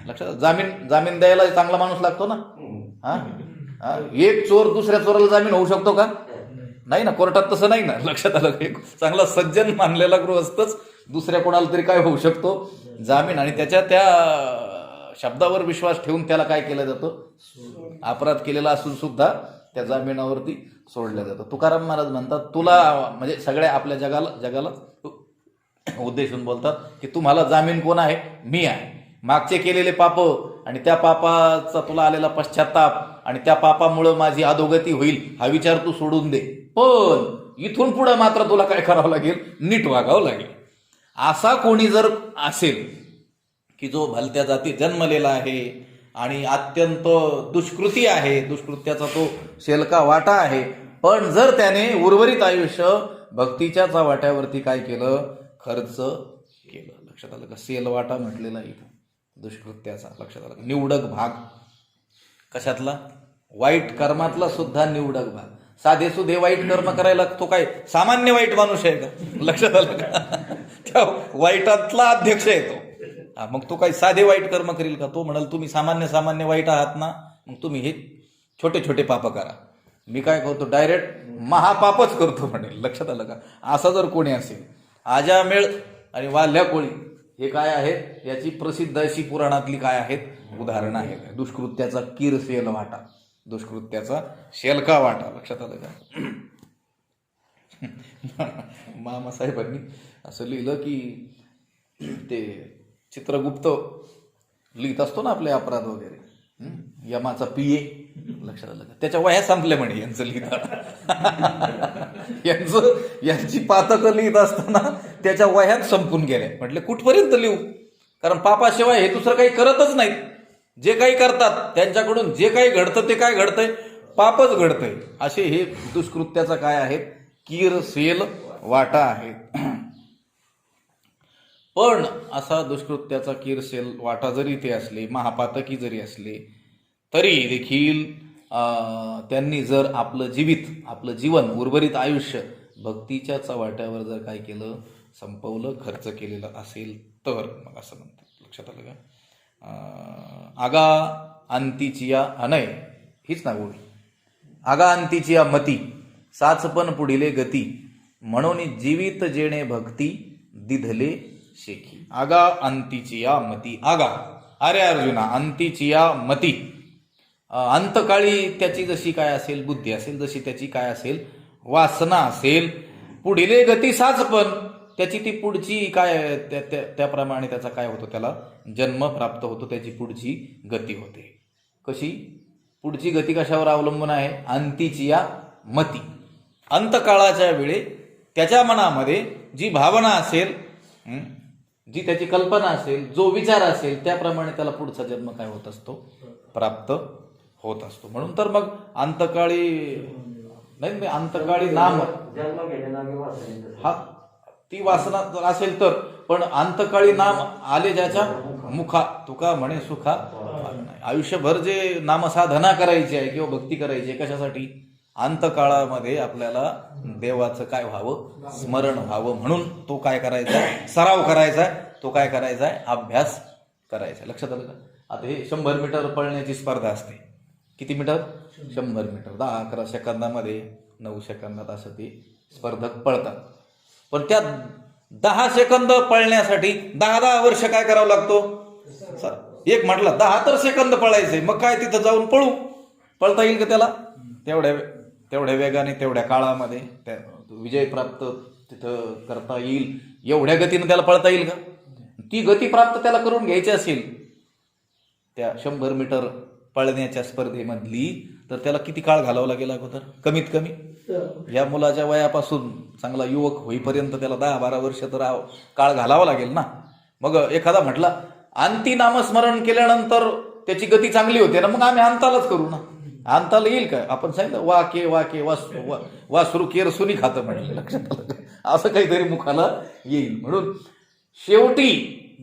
लक्षात, जामीन द्यायला चांगला माणूस लागतो ना. हा, एक चोर दुसऱ्या चोराला जामीन होऊ शकतो का? नाही ना, कोर्टात तसं नाही ना. लक्षात आलं, एक चांगला सज्जन मानलेला गृहस्थच दुसऱ्या कोणाला तरी काय होऊ शकतो, जामीन. आणि त्याच्या त्या शब्दावर विश्वास ठेवून त्याला काय केलं जातं, अपराध केलेला असून सुद्धा त्या जामिनावरती सोडलं जातं. तुकाराम महाराज म्हणतात, तुला म्हणजे सगळ्या आपल्या जगाला उद्देशून बोलतात की तुम्हाला जामीन कोण आहे, मी आहे. मागचे केलेले पाप आणि त्या पापाचा तुला आलेला पश्चाताप आणि त्या पापामुळं माझी अधोगती होईल हा विचार तू सोडून दे. पण इथून पुढे मात्र तुला काय करावं लागेल, नीट वागावं लागेल. असा कोणी जर असेल की जो भलत्या जाती जन्मलेला आहे आणि अत्यंत दुष्कृती आहे, दुष्कृत्याचा तो शेलका वाटा आहे, पण जर त्याने उर्वरित आयुष्य भक्तीच्या वाट्यावरती काय केलं, खर्च केलं. लक्षात आलं का? सेल वाटा म्हटलेला इथं दुष्कृत्याचा. लक्षात आलं का? निवडक भाग, कशातला? वाईट कर्मातला सुद्धा निवडक भाग. साधे सुधे वाईट कर्म करायला तो काय सामान्य वाईट माणूस आहे का? लक्षात आलं का? त्या वाईटातला अध्यक्ष आहे तो. मग तो काही साधे वाईट कर्म करील का? तो म्हणाल तुम्ही सामान्य वाईट आहात ना, मग तुम्ही हे छोटे छोटे पाप करा. मी काय करतो, डायरेक्ट महापापच करतो म्हणेल. लक्षात आलं का? असा जर कोणी असेल, आजामेळ आणि वाल्या कोळी हे काय आहेत, याची प्रसिद्ध अशी पुराणातली काय आहेत उदाहरणं आहेत. दुष्कृत्याचा कीरसेल वाटा, दुष्कृत्याचा शेलका वाटा. लक्षात आलं का? मामासाहेबांनी असं लिहिलं की ते चित्रगुप्त लिहित असतो ना आपले अपराध वगैरे, यमाचा पिये. लक्षात आलं का? त्याच्या वह्या संपल्या म्हणे यांचं लिहिताना. यांची पातकं लिहित असताना त्याच्या वह्यात संपून गेल्या. म्हटले कुठपर्यंत लिहू, कारण पापाशिवाय हे दुसरं काही करतच नाहीत. जे काही करतात त्यांच्याकडून जे काही घडतं ते काय घडतंय, पापच घडतंय. असे हे दुष्कृत्याचा काय आहेत, कीरसेल वाटा आहे. पण असा दुष्कृत्याचा कीरसेल वाटा जरी ते असले, महापातकी जरी असले, तरी देखील त्यांनी जर आपलं जीवन उर्वरित आयुष्य भक्तीच्या चव्हाट्यावर जर काय केलं, संपवलं, खर्च केलेलं असेल तर मग असं म्हणतात. लक्षात आलं का? आगा अंतीचिया अनय, हीच ना गोळी. आगा अंतीचिया मती साचपण पुढिले गती, म्हणून जीवित जेणे भक्ती दिधले शेखी. आगा अंतीचिया मती. आगा अरे अर्जुना, अंतीचिया मती, अंतकाळी त्याची जशी काय असेल बुद्धी असेल, जशी त्याची काय असेल वासना असेल, पुढिले गती साचपण, त्याची ती पुढची काय त्याप्रमाणे त्याचा काय होतो, त्याला जन्म प्राप्त होतो, त्याची पुढची गती होते. कशी पुढची गती कशावर अवलंबून आहे? अंतीचिया मती. अंतकाळाच्या वेळी त्याच्या मनामध्ये जी भावना असेल, जी त्याची कल्पना असेल, जो विचार असेल, त्याप्रमाणे त्याला पुढचा जन्म काय होत असतो, प्राप्त होत असतो. म्हणून तर मग अंतकाळी नाही, अंतकाळी नाम हा ती वासना जर असेल तर, पण अंतकाळी नाम आले ज्याच्या मुखा, तुका म्हणे सुखा. आयुष्यभर जे नामसाधना करायची आहे किंवा भक्ती करायची आहे, कशासाठी? अंतकाळामध्ये आपल्याला देवाचं काय व्हावं, स्मरण व्हावं. म्हणून तो काय करायचा, सराव करायचा, तो काय करायचा, अभ्यास करायचा. लक्षात आलं का? आता हे 100 मीटर पळण्याची स्पर्धा असते. किती मीटर? 100 मीटर. 10-11 सेकंदामध्ये 9 सेकंदात असं ते स्पर्धक पळतात. पण त्या 10 सेकंद पळण्यासाठी 10 वर्ष काय करावं लागतो? एक म्हटलं 10 तर सेकंद पळायचे, मग काय तिथं जाऊन पळता येईल का त्याला? तेवढ्या वेगाने, तेवढ्या काळामध्ये त्या विजय प्राप्त तिथं करता येईल, एवढ्या गतीनं त्याला पळता येईल का? ती गती प्राप्त त्याला करून घ्यायची असेल त्या 100 मीटर पळण्याच्या स्पर्धेमधली, तर त्याला किती काळ घालावा लागेल अगोदर? कमीत कमी या मुलाच्या वयापासून चांगला युवक होईपर्यंत त्याला 10-12 वर्ष तर काळ घालावा लागेल ना. मग एखादा म्हटला अंती नामस्मरण केल्यानंतर त्याची गती चांगली होते ना, मग आम्ही अंतालाच करू ना. अंताला येईल का? आपण सांगितलं वाके वासरू केर सुनी खातं म्हटलं. लक्षात आलं? असं काहीतरी मुखाला येईल. म्हणून शेवटी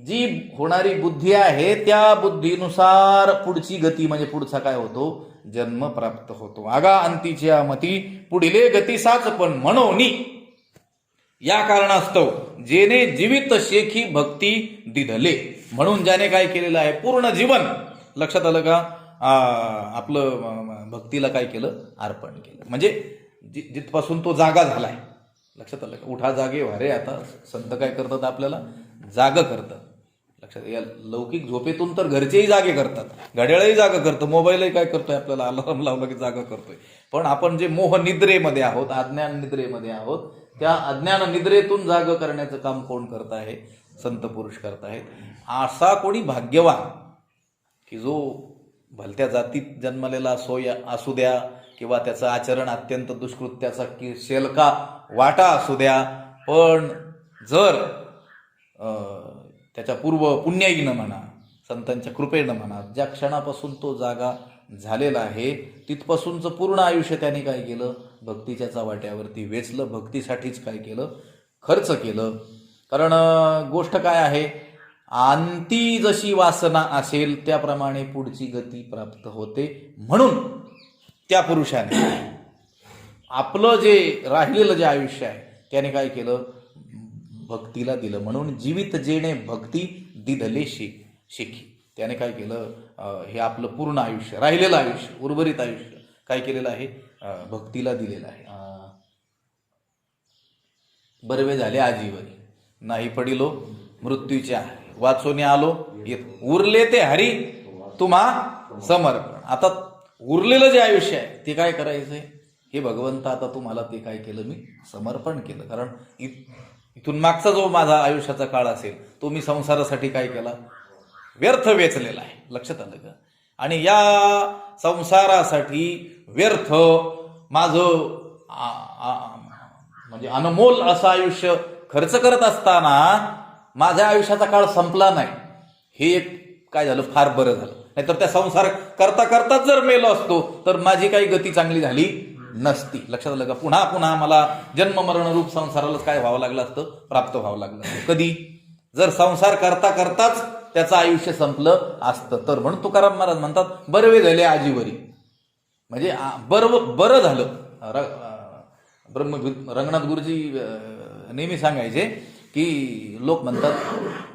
जी होणारी बुद्धी आहे त्या बुद्धीनुसार पुढची गती म्हणजे पुढचा काय होतो, जन्म प्राप्त होतो. आगा अंतीच्या मती पुढिले गती साचपण, म्हणून या कारणास्तव जेने जीवित शेखी भक्ती दिधले. म्हणून ज्याने काय केलेलं आहे, पूर्ण जीवन, लक्षात आलं का, आपलं भक्तीला काय केलं, अर्पण केलं. म्हणजे जिथपासून तो जागा झालाय. लक्षात आलं का? उठा जागे व्हारे. आता संत काय करतात, आपल्याला जाग करतात. लक्षात, या लौकिक झोपेतून तर घरचेही जागे करतात, घड्याळही जागा करतं, मोबाईलही काय करतोय, आपल्याला अलार्म लावला की जागा करतोय. पण आपण जे मोह निद्रेमध्ये आहोत, अज्ञान निद्रेमध्ये आहोत, त्या अज्ञान निद्रेतून जाग करण्याचं काम कोण करत आहे? संत पुरुष करत आहेत. असा कोणी भाग्यवान की जो भलत्या जातीत जन्मलेला असू द्या, किंवा त्याचं आचरण अत्यंत दुष्कृत्याचा की शेलका वाटा असू द्या, पण जर त्याच्या पूर्व पुण्याईनं म्हणा, संतांच्या कृपेनं म्हणा, ज्या क्षणापासून तो जागा झालेला आहे तिथपासूनचं पूर्ण आयुष्य त्याने काय केलं, भक्तीच्या चव्हाट्यावरती वेचलं, भक्तीसाठीच काय केलं, खर्च केलं. कारण गोष्ट काय आहे, अंती जशी वासना असेल त्याप्रमाणे पुढची गती प्राप्त होते. म्हणून त्या पुरुषाने आपलं जे राहिलेलं जे आयुष्य आहे त्याने काय केलं, भक्तीला दिलं. म्हणून जीवित जेणे भक्ती दिधले शेखी. त्याने काय केलं, हे आपलं पूर्ण आयुष्य, राहिलेलं आयुष्य, उर्वरित आयुष्य काय केलेलं आहे, भक्तीला दिलेलं आहे. बरवे झाले आजीवरी, नाही पडिलो मृत्यूच्या हारी, वाचोने आलो उरले ते हरी तुम्हा समर्पण. आता उरलेलं जे आयुष्य आहे ते काय करायचंय, हे भगवंत आता तुम्हाला ते काय केलं, मी समर्पण केलं. कारण इथून मागचा जो माझा आयुष्याचा काळ असेल तो मी संसारासाठी काय केला, व्यर्थ वेचलेला आहे. लक्षात आलं का? आणि या संसारासाठी व्यर्थ माझं म्हणजे अनमोल असं आयुष्य खर्च करत असताना माझ्या आयुष्याचा काळ संपला नाही, हे एक काय झालं, फार बरं झालं. नाहीतर त्या संसार करता करताच जर मेलो असतो तर माझी काही गती चांगली झाली नसती. लक्षात आलं का? पुन्हा पुन्हा मला जन्म मरण रूप संसारालाच काय व्हावं लागलं असतं, प्राप्त व्हावं लागलं असतं. कधी? जर संसार करता करताच त्याचं आयुष्य संपलं असतं तर. म्हणून तुकाराम महाराज म्हणतात बरवे झाले आजीवरी, म्हणजे बरं झालं. रंगनाथ गुरुजी नेहमी सांगायचे की लोक म्हणतात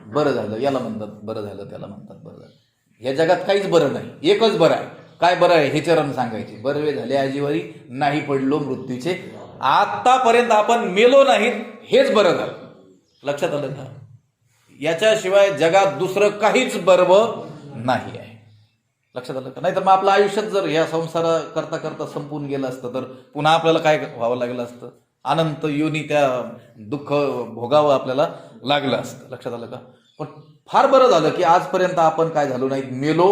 बरं झालं, याला म्हणतात बरं झालं, त्याला म्हणतात बरं झालं. या जगात काहीच बरं नाही, एकच बरं आहे. काय बरं आहे हे चरण सांगायचे. बरवे झाले आजीवरी, नाही पडलो मृत्यूचे. आतापर्यंत आपण मेलो नाहीत, हेच बरं झालं. लक्षात आलं का? याच्याशिवाय जगात दुसरं काहीच बरं नाही आहे. लक्षात आलं का? नाहीतर मग आपलं आयुष्यात जर ह्या संसार करता करता संपून गेलं असतं तर पुन्हा आपल्याला काय व्हावं लागलं असतं, अनंत योनी त्या दुःख भोगावं आपल्याला लागलं असतं. लक्षात आलं का? पण फार बरं झालं की आजपर्यंत आपण काय झालो नाही, मेलो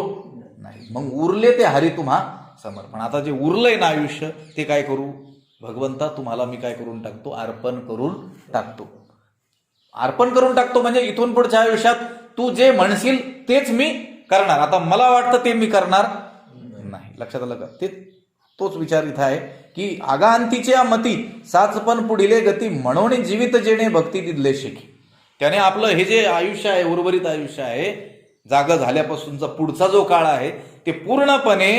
नाही. मग उरले ते हरी तुम्हा समर्पण. आता जे उरलंय ना आयुष्य ते काय करू, भगवंता तुम्हाला मी काय करून टाकतो, अर्पण करून टाकतो. अर्पण करून टाकतो म्हणजे इथून पुढच्या आयुष्यात तू जे म्हणशील तेच मी करणार. आता मला वाटतं ते मी करणार नाही. लक्षात आलं का? तोच विचार इथं आहे की आगांतीच्या मती साचपण पुढिले गती, म्हणून जीवित जेणे भक्ती दिदले शेखी. त्याने आपलं हे जे आयुष्य आहे, उर्वरित आयुष्य आहे, जागा झाल्यापासूनचा पुढचा जो काळ आहे ते पूर्णपणे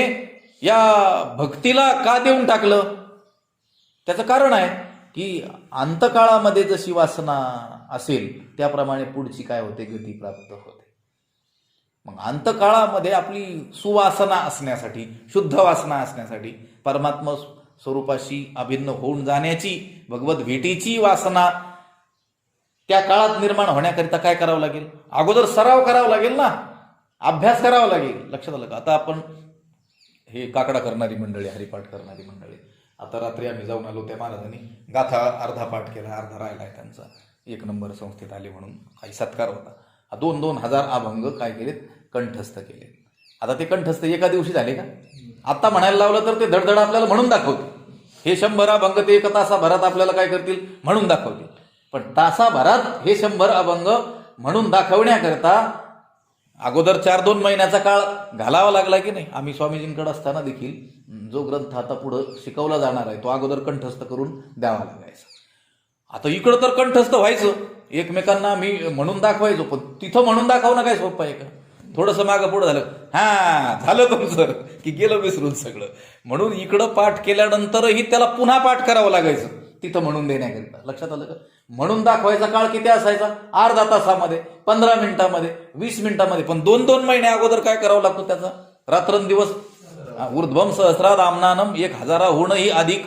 या भक्तीला का देऊन टाकलं. त्याचं कारण आहे की अंतकाळामध्ये जशी वासना असेल त्याप्रमाणे पुढची काय होते, गती प्राप्त होते. मग अंतकाळामध्ये आपली सुवासना असण्यासाठी, शुद्ध वासना असण्यासाठी, परमात्मा स्वरूपाशी अभिन्न होऊन जाण्याची, भगवत भेटीची वासना त्या काळात निर्माण होण्याकरिता काय करावं लागेल, अगोदर सराव करावा लागेल ना, अभ्यास करावा लागेल. लक्षात आलं का? आता आपण हे काकडा करणारी मंडळी, हरिपाठ करणारी मंडळी, आता रात्री आम्ही जाऊन आलो, त्या महाराजांनी गाथा अर्धा पाठ केला, अर्धा राहिलाय त्यांचा. 1 नंबर संस्थेत आले म्हणून काही सत्कार होता. 2,000 अभंग काय केलेत, कंठस्थ केले. आता ते कंठस्थ एका दिवशी झाले का? आता म्हणायला लावलं तर ते धडधड आपल्याला म्हणून दाखवतील. हे 100 अभंग ते 1 तासाभरात आपल्याला काय करतील, म्हणून दाखवतील. पण तासाभरात हे 100 अभंग म्हणून दाखवण्याकरता अगोदर 4-2 महिन्याचा काळ घालावा लागला की नाही. आम्ही स्वामीजींकडे असताना देखील जो ग्रंथ आता पुढं शिकवला जाणार आहे तो अगोदर कंठस्थ करून द्यावा लागायचा. आता इकडं तर कंठस्थ व्हायचं, एकमेकांना मी म्हणून दाखवायचो, पण तिथं म्हणून दाखवणं काय सोपं आहे का? थोडंसं मागं पुढं झालं, झालं तुमचं की गेलं विसरून सगळं. म्हणून इकडं पाठ केल्यानंतरही त्याला पुन्हा पाठ करावं लागायचं तिथं म्हणून देण्याकरिता. लक्षात आलं का? म्हणून दाखवायचा काळ किती असायचा, अर्धा तासामध्ये, 15 मिनिटामध्ये, 20 मिनिटामध्ये. पण 2-2 महिने अगोदर काय करावं लागतं त्याचा, रात्रंदिवस ऊर्ध्वम सहस्राद आमनानम 1000हूनही अधिक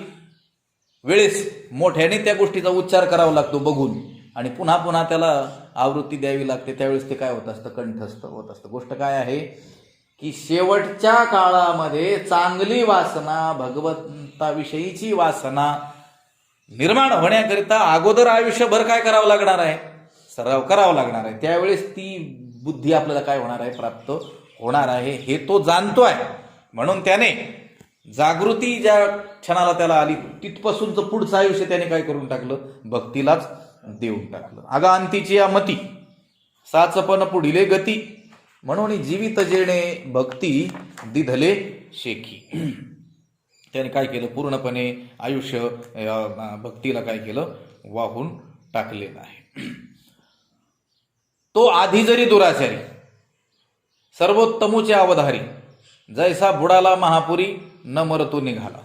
वेळेस मोठ्याने त्या गोष्टीचा उच्चार करावा लागतो बघून, आणि पुन्हा पुन्हा त्याला आवृत्ती द्यावी लागते. त्यावेळेस ते काय होत असतं, कंठस्थ होत असतं. गोष्ट काय आहे की शेवटच्या काळामध्ये चांगली वासना, भगवंताविषयीची वासना निर्माण होण्याकरिता अगोदर आयुष्यभर काय करावं लागणार आहे, सराव करावा लागणार आहे. त्यावेळेस ती बुद्धी आपल्याला काय होणार आहे, प्राप्त होणार आहे, हे तो जाणतोय. म्हणून त्याने जागृती ज्या क्षणाला त्याला आली तिथपासूनचं पुढचं आयुष्य त्याने काय करून टाकलं, भक्तीलाच देऊन टाकलं. आगांतीची या मती साचपण पुढिले गती, म्हणून जीवित जेणे भक्ती दिधले शेखी. त्याने काय केलं, पूर्णपणे आयुष्य भक्तीला काय केलं, वाहून टाकलेलं आहे. तो आधी जरी दुराचारी, सर्वोत्तमोचे अवधारी, जैसा बुडाला महापुरी न मरतो निघाला.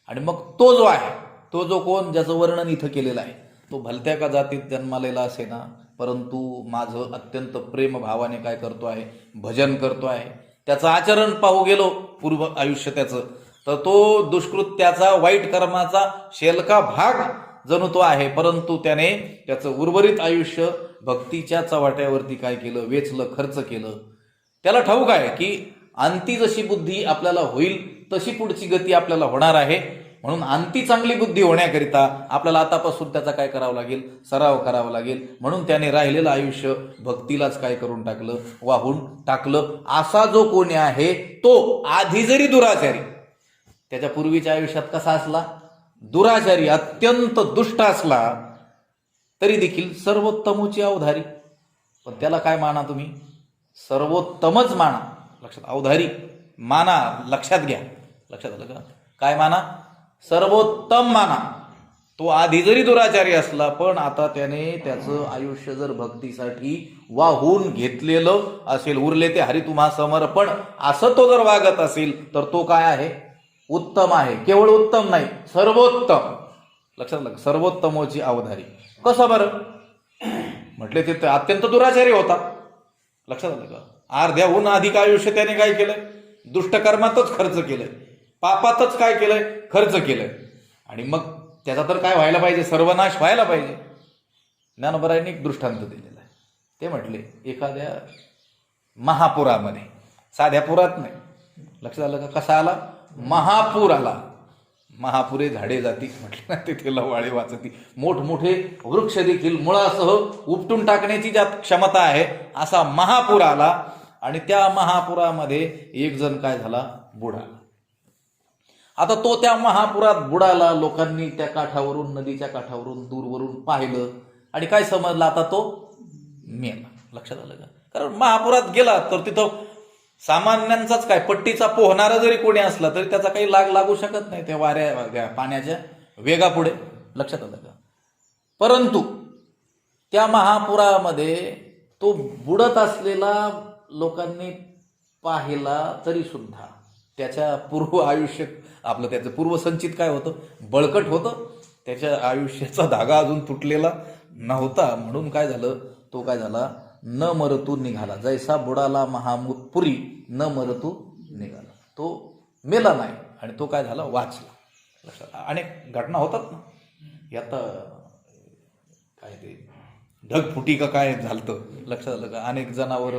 आणि मग तो जो आहे, तो जो कोण, ज्याचं वर्णन इथं केलेलं आहे, तो भलत्या का जातीत जन्मालेला असेना, परंतु माझं अत्यंत प्रेम भावाने काय करतो आहे, भजन करतो आहे. त्याचं आचरण पाहू गेलो पूर्व आयुष्य त्याचं, तर तो दुष्कृत्याचा, वाईट कर्माचा शेलका भाग जणू तो आहे, परंतु त्याने त्याचं उर्वरित आयुष्य भक्तीच्या चव्हाट्यावरती काय केलं, वेचलं, खर्च केलं. त्याला ठाऊक आहे की अंती जशी बुद्धी आपल्याला होईल तशी पुढची गती आपल्याला होणार आहे. म्हणून अंती चांगली बुद्धी होण्याकरिता आपल्याला आतापासून त्याचा काय करावं लागेल, सराव करावा लागेल. म्हणून त्याने राहिलेलं आयुष्य भक्तीलाच काय करून टाकलं, वाहून टाकलं. असा जो कोणी आहे तो आधी जरी दुराचारी, त्याच्या पूर्वीच्या आयुष्यात कसा असला, दुराचारी, अत्यंत दुष्ट असला, तरी देखील सर्वोत्तमोची अवधारी. पण त्याला काय माना तुम्ही, सर्वोत्तमच माना. लक्षात, अवधारी माना, लक्षात घ्या. लक्षात आलं का, काय माना, सर्वोत्तम माना. तो आधी जरी दुराचारी असला, पण आता त्याने त्याचं आयुष्य जर भक्तीसाठी वाहून घेतलेलं असेल, उरले ते हरी तुम्हा समर्पण, असं तो जर वागत असेल, तर तो काय आहे, उत्तम आहे. केवळ उत्तम नाही, सर्वोत्तम. लक्षात आलं, सर्वोत्तमोची अवधारी. कसं बरं म्हटले, ते अत्यंत दुराचारी होता. लक्षात आलं का, अर्ध्याहून अधिक आयुष्य त्याने काय केलंय, दुष्टकर्मातच खर्च केलंय, पापातच काय केलंय, खर्च केलंय. आणि मग त्याचा तर काय व्हायला पाहिजे, सर्वनाश व्हायला पाहिजे. ज्ञानोबरायांनी एक दृष्टांत दिलेला आहे. ते म्हटले, एखाद्या महापुरामध्ये, साध्या पुरात नाही, लक्षात आलं का, कसा आला, महापूर आला. महापुरे झाडे जाती म्हटले ना, तिथे लवाळे वाचती. मोठमोठे वृक्ष देखील मुळासह उपटून टाकण्याची ज्यात क्षमता आहे, असा महापूर आला. आणि त्या महापुरामध्ये एक जण काय झाला, बुडाला. आता तो त्या महापुरात बुडाला. लोकांनी त्या काठावरून, नदीच्या काठावरून, दूरवरून पाहिलं आणि काय समजलं, आता तो मेला. लक्षात आलं का, कारण महापुरात गेला तर तिथं सामान्यांचाच काय, पट्टीचा पोहणारा जरी कोणी असला तरी त्याचा काही लागू शकत नाही त्या वाऱ्या पाण्याच्या वेगापुढे. लक्षात आलं का, परंतु त्या महापुरामध्ये तो बुडत असलेला लोकांनी पाहिला, तरी सुद्धा त्याच्या पूर्व आयुष्य, आपलं त्याचं पूर्वसंचित काय होतं, बळकट होतं. त्याच्या आयुष्याचा धागा अजून तुटलेला नव्हता. म्हणून काय झालं, तो काय झाला, न मरतू निघाला. जैसा बुडाला महापुरी न मरतू निघाला. तो मेला नाही आणि तो काय झाला, वाचला. लक्षात, अनेक घटना होतात ना, यात काय ते ढगफुटी का काय झालं, लक्षात आलं का, अनेक जनावर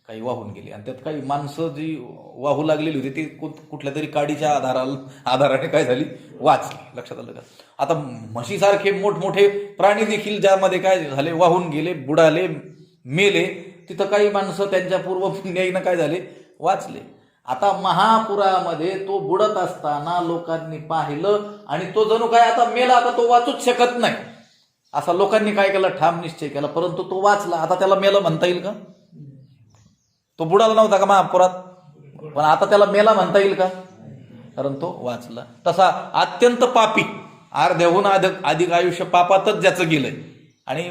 काही वाहून गेली आणि त्यात काही माणसं जी वाहू लागलेली होती ती कुठल्या तरी काडीच्या आधाराने काय झाली, वाचली. लक्षात आलं का, आता म्हशीसारखे मोठमोठे प्राणी देखील ज्यामध्ये काय झाले, वाहून गेले, बुडाले, मेले. तिथं काही माणसं त्यांच्या पूर्व पुण्याईनं काय झाले, वाचले. आता महापुरामध्ये तो बुडत असताना लोकांनी पाहिलं आणि तो जणू काय आता मेला, आता तो वाचूच शकत नाही, असा लोकांनी काय केलं, ठाम निश्चय केला. परंतु तो वाचला. आता त्याला मेला म्हणता येईल का, तो बुडाला नव्हता का महापुरात, पण आता त्याला मेला म्हणता येईल का, कारण तो वाचला. तसा अत्यंत पापी, अर्ध्याहून अधिक आयुष्य पापातच ज्याचं गेलंय आणि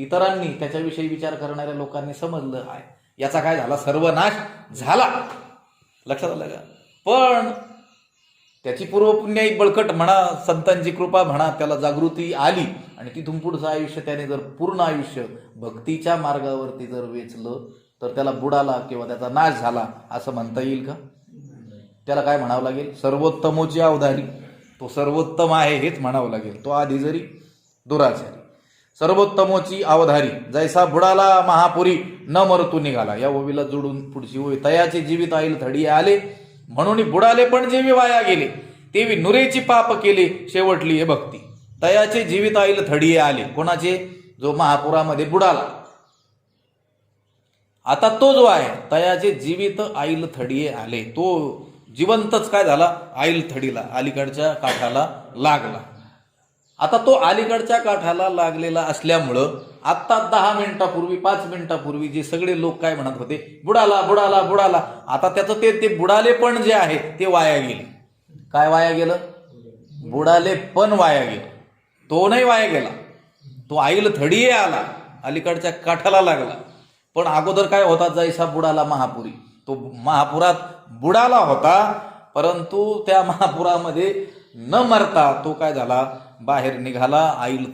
इतरांनी त्याच्याविषयी विचार करणाऱ्या लोकांनी समजलं आहे, याचा काय झाला, सर्वनाश झाला. लक्षात आलं का, पण त्याची पूर्वपुण्याई बळकट म्हणा, संतांची कृपा म्हणा, त्याला जागृती आली आणि तिथून पुढचं आयुष्य त्याने जर पूर्ण आयुष्य भक्तीच्या मार्गावरती जर वेचलं, तर त्याला बुडाला किंवा त्याचा नाश झाला असं म्हणता येईल का. त्याला काय म्हणावं लागेल, सर्वोत्तमोची अवधारी. तो सर्वोत्तम आहे हेच म्हणावं लागेल. तो आधी जरी दुराचारी, सर्वोत्तमोची अवधारी, जैसा बुडाला महापुरी न मरतू निघाला. या ओवीला जोडून पुढची ओवी, तयाचे जीवित आईल थडी आले, म्हणून बुडाले पण जेवी वाया गेले, तेवी नुरेची पाप केले, शेवटली हे भक्ती. तयाचे जीवित आईल थडी आले, कोणाचे, जो महापुरामध्ये बुडाला. आता तो जो आहे, तयाचे जीवित आईल थडिये आले, तो जिवंतच काय झाला, आईल थडीला, अलीकडच्या काठाला लागला. आता तो अलीकडच्या काठाला लागलेला असल्यामुळं आत्ता 10 मिनिटापूर्वी, 5 मिनिटापूर्वी जे सगळे लोक काय म्हणत होते, बुडाला बुडाला बुडाला, आता त्याचं ते बुडाले पण जे आहे ते वाया गेले. काय वाया गेलं, बुडाले पण वाया गेलं. तो नाही वाया गेला, तो आईल थडिये आला, अलीकडच्या काठाला लागला. पण अगोदर काय होता, जैसा बुडाला महापुरी, तो महापुरात बुडाला होता, परंतु त्या महापुरामध्ये न मरता तो काय झाला, बाहेर निघाला, आईल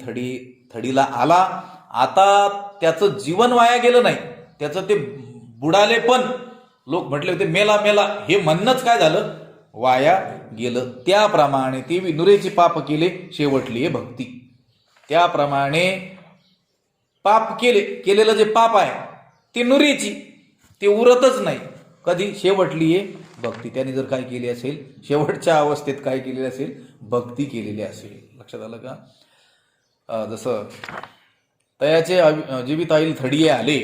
थडीला आला. आता त्याचं जीवन वाया गेलं नाही, त्याचं ते बुडाले पण लोक म्हटले होते मेला मेला, हे म्हणणंच काय झालं, वाया गेलं. त्याप्रमाणे ते विनुरेची पाप केले, शेवटली आहे भक्ती. त्याप्रमाणे पाप केलेलं जे पाप आहे ते नुरेची, ते उरतच नाही कधी, शेवटली आहे भक्ती. त्याने जर काय केली असेल, शेवटच्या अवस्थेत काय केलेली असेल, भक्ती केलेली असेल. लक्षात आलं का? जसं तयाचे जीवित आईल थडिये आले,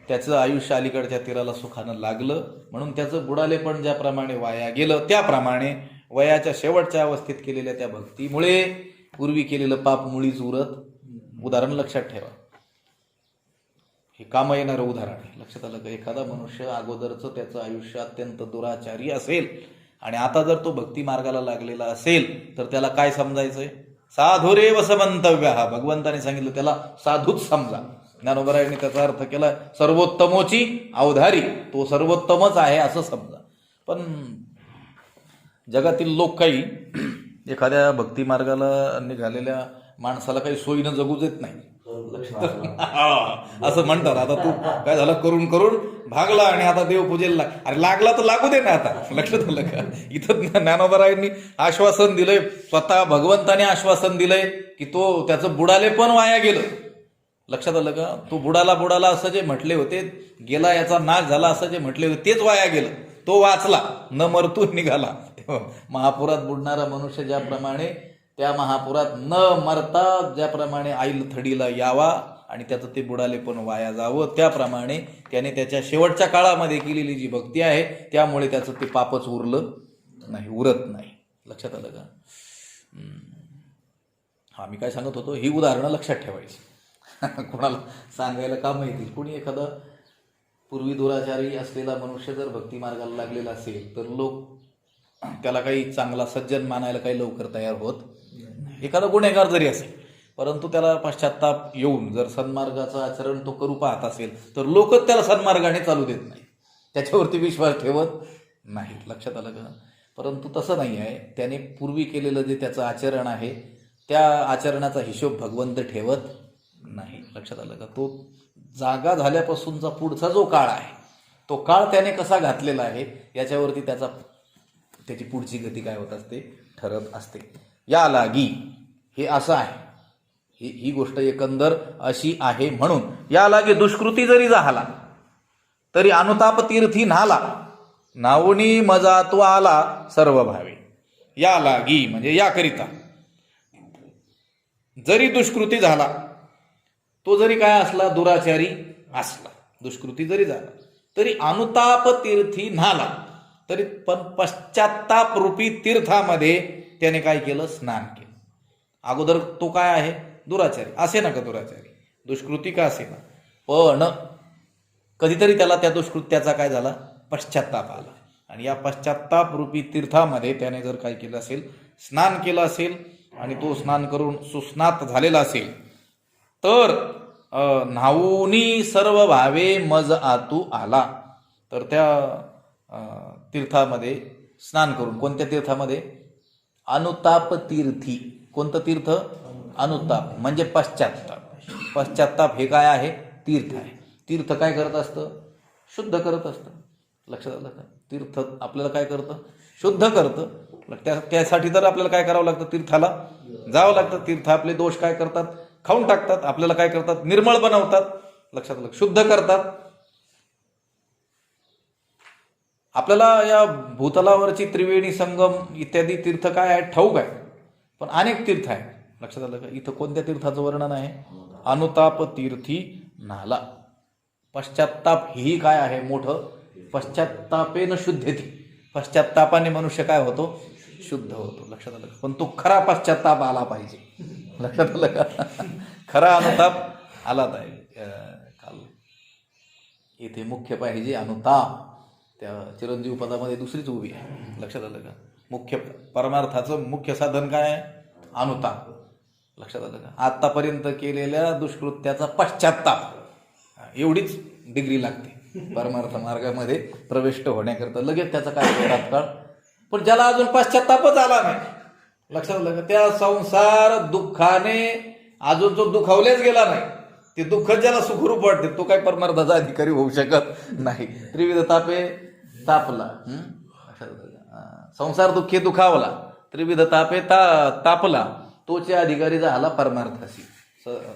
त्याचं आयुष्य अलीकडच्या तीराला सुखानं लागलं, म्हणून त्याचं बुडाले पण ज्याप्रमाणे वाया गेलं, त्याप्रमाणे वयाच्या शेवटच्या अवस्थेत केलेल्या त्या भक्तीमुळे पूर्वी केलेलं पाप मुळीच उरत. उदाहरण लक्षात ठेवा, हे काम येणारं उदाहरण आहे. लक्षात आलं का? एखादा मनुष्य अगोदरचं त्याचं आयुष्य अत्यंत दुराचारी असेल आणि आता जर तो भक्ती मार्गाला लागलेला असेल, तर त्याला काय समजायचंय, साधुरेव समंतव्य. हा भगवंताने सांगितलं, त्याला साधूच समजा. ज्ञानोबरायांनी त्याचा अर्थ केला सर्वोत्तमोची अवधारी, तो सर्वोत्तमच आहे असं समजा. पण जगातील लोक काही एखाद्या भक्ती मार्गाला निघालेल्या माणसाला काही सोयीनं जगू देत नाही. असं म्हणतात, आता तू काय झालं, करून करून भागला आणि आता देव पूजेला अरे लागला तर लागू दे ना आता. लक्षात आलं का? इथं ज्ञानोबरायांनी आश्वासन दिलंय, स्वतः भगवंताने आश्वासन दिलंय की तो त्याचं बुडाले पण वाया गेलं. लक्षात आलं का? तो बुडाला असं जे म्हटले होते, गेला याचा नाश झाला असं जे म्हटले होते, तेच वाया गेलं. तो वाचला, न मरतून निघाला. महापुरात बुडणारा मनुष्य ज्याप्रमाणे त्या महापुरात न मरता ज्याप्रमाणे आईल थडीला यावा आणि त्याचं ते बुडाले पण वाया जावं, त्याप्रमाणे त्याने त्याच्या शेवटच्या काळामध्ये केलेली जी भक्ती आहे, त्यामुळे त्याचं ते पापच उरत नाही. लक्षात आलं का? हा, मी काय सांगत होतो, ही उदाहरणं लक्षात ठेवायची. कोणाला सांगायला काम येतील. कोणी एखादा पूर्वी दुराचारी असलेला मनुष्य जर भक्ती मार्गाला लागलेला असेल, तर लोक त्याला काही चांगला सज्जन मानायला काही लवकर तयार होत. एखादा गुन्हेगार जरी असेल, परंतु त्याला पश्चाताप येऊन जर सन्मार्गाचं आचरण तो करू पाहत असेल, तर लोकच त्याला सन्मार्गाने चालू देत नाही, त्याच्यावरती विश्वास ठेवत नाही. लक्षात आलं का? परंतु तसं नाही आहे. त्याने पूर्वी केलेलं जे त्याचं आचरण आहे, त्या आचरणाचा हिशोब भगवंत ठेवत नाही. लक्षात आलं का? तो जागा झाल्यापासूनचा पुढचा जो काळ आहे, तो काळ त्याने कसा घातलेला आहे याच्यावरती त्याची पुढची गती काय होत असते, ठरत असते. या लागी हे असं आहे, ही गोष्ट एकंदर अशी आहे. म्हणून या लागी दुष्कृती जरी झाला तरी अनुताप तीर्थी नाला, नावणी मजा तो आला सर्व भावे. या लागी म्हणजे याकरिता, जरी दुष्कृती झाला, तो जरी काय असला, दुराचारी असला, दुष्कृती जरी झाला तरी अनुताप तीर्थी नाला, तरी पण पश्चाताप रूपी तीर्थामध्ये त्याने काय केलं, स्नान केलं. अगोदर तो काय आहे, दुराचारी असे ना का, दुराचारी दुष्कृती का असे ना, पण कधीतरी त्याला त्या दुष्कृत्याचा काय झाला, पश्चाताप आला. आणि या पश्चाताप रूपी तीर्थामध्ये त्याने जर काय केलं असेल, स्नान केलं असेल, आणि तो स्नान करून सुस्नात झालेला असेल, तर न्हाऊनी सर्व भावे मज आतू आला. तर त्या तीर्थामध्ये स्नान करून, कोणत्या तीर्थामध्ये, अनुताप तीर्थी. कोणतं तीर्थ, अनुताप म्हणजे पश्चाताप. पश्चाताप हे काय आहे, तीर्थ आहे. तीर्थ काय करत असतं, शुद्ध करत असतं. लक्षात आलं का? तीर्थ आपल्याला काय करतं, शुद्ध करतं. त्यासाठी तर आपल्याला काय करावं लागतं, तीर्थाला जावं लागतं. तीर्थ आपले दोष काय करतात, खाऊन टाकतात. आपल्याला काय करतात, निर्मळ बनवतात. लक्षात आलं, शुद्ध करतात. आपल्याला या भूतलावरची त्रिवेणी संगम इत्यादी तीर्थ काय आहे ठाऊक आहे, पण अनेक तीर्थ आहे. लक्षात आलं का? इथं कोणत्या तीर्थाचं वर्णन आहे, अनुताप तीर्थी नाला. पश्चाताप ही काय आहे, मोठं, पश्चातापेन शुद्धेती. पश्चातापाने मनुष्य काय होतो, शुद्ध होतो. लक्षात आलं का? पण तो खरा पश्चाताप आला पाहिजे. लक्षात आलं का? खरा अनुताप आला पाहिजे. काल इथे मुख्य पाहिजे अनुताप. त्या चिरंजीव पदामध्ये दुसरीच उभी आहे. लक्षात आलं का? मुख्य परमार्थाचं मुख्य साधन काय आहे, अनुताप. लक्षात आलं का? आतापर्यंत केलेल्या दुष्कृत्याचा पश्चाताप एवढीच डिग्री लागते परमार्थ मार्गामध्ये प्रविष्ट होण्याकरता. लगेच त्याचा काय तात्काळ. पण ज्याला अजून पश्चातापच आला नाही, लक्षात आलं का, त्या संसार दुःखाने अजून तो दुखावल्याच गेला नाही, ते दुःख ज्याला सुखरूप वाटते तो काही परमार्थाचा अधिकारी होऊ शकत नाही. त्रिविध तापे तापला, लक्षात आलं का? संसार दुःखे दुखावला, त्रिविध तापे तापला, तोचे अधिकारी झाला परमार्थाशी.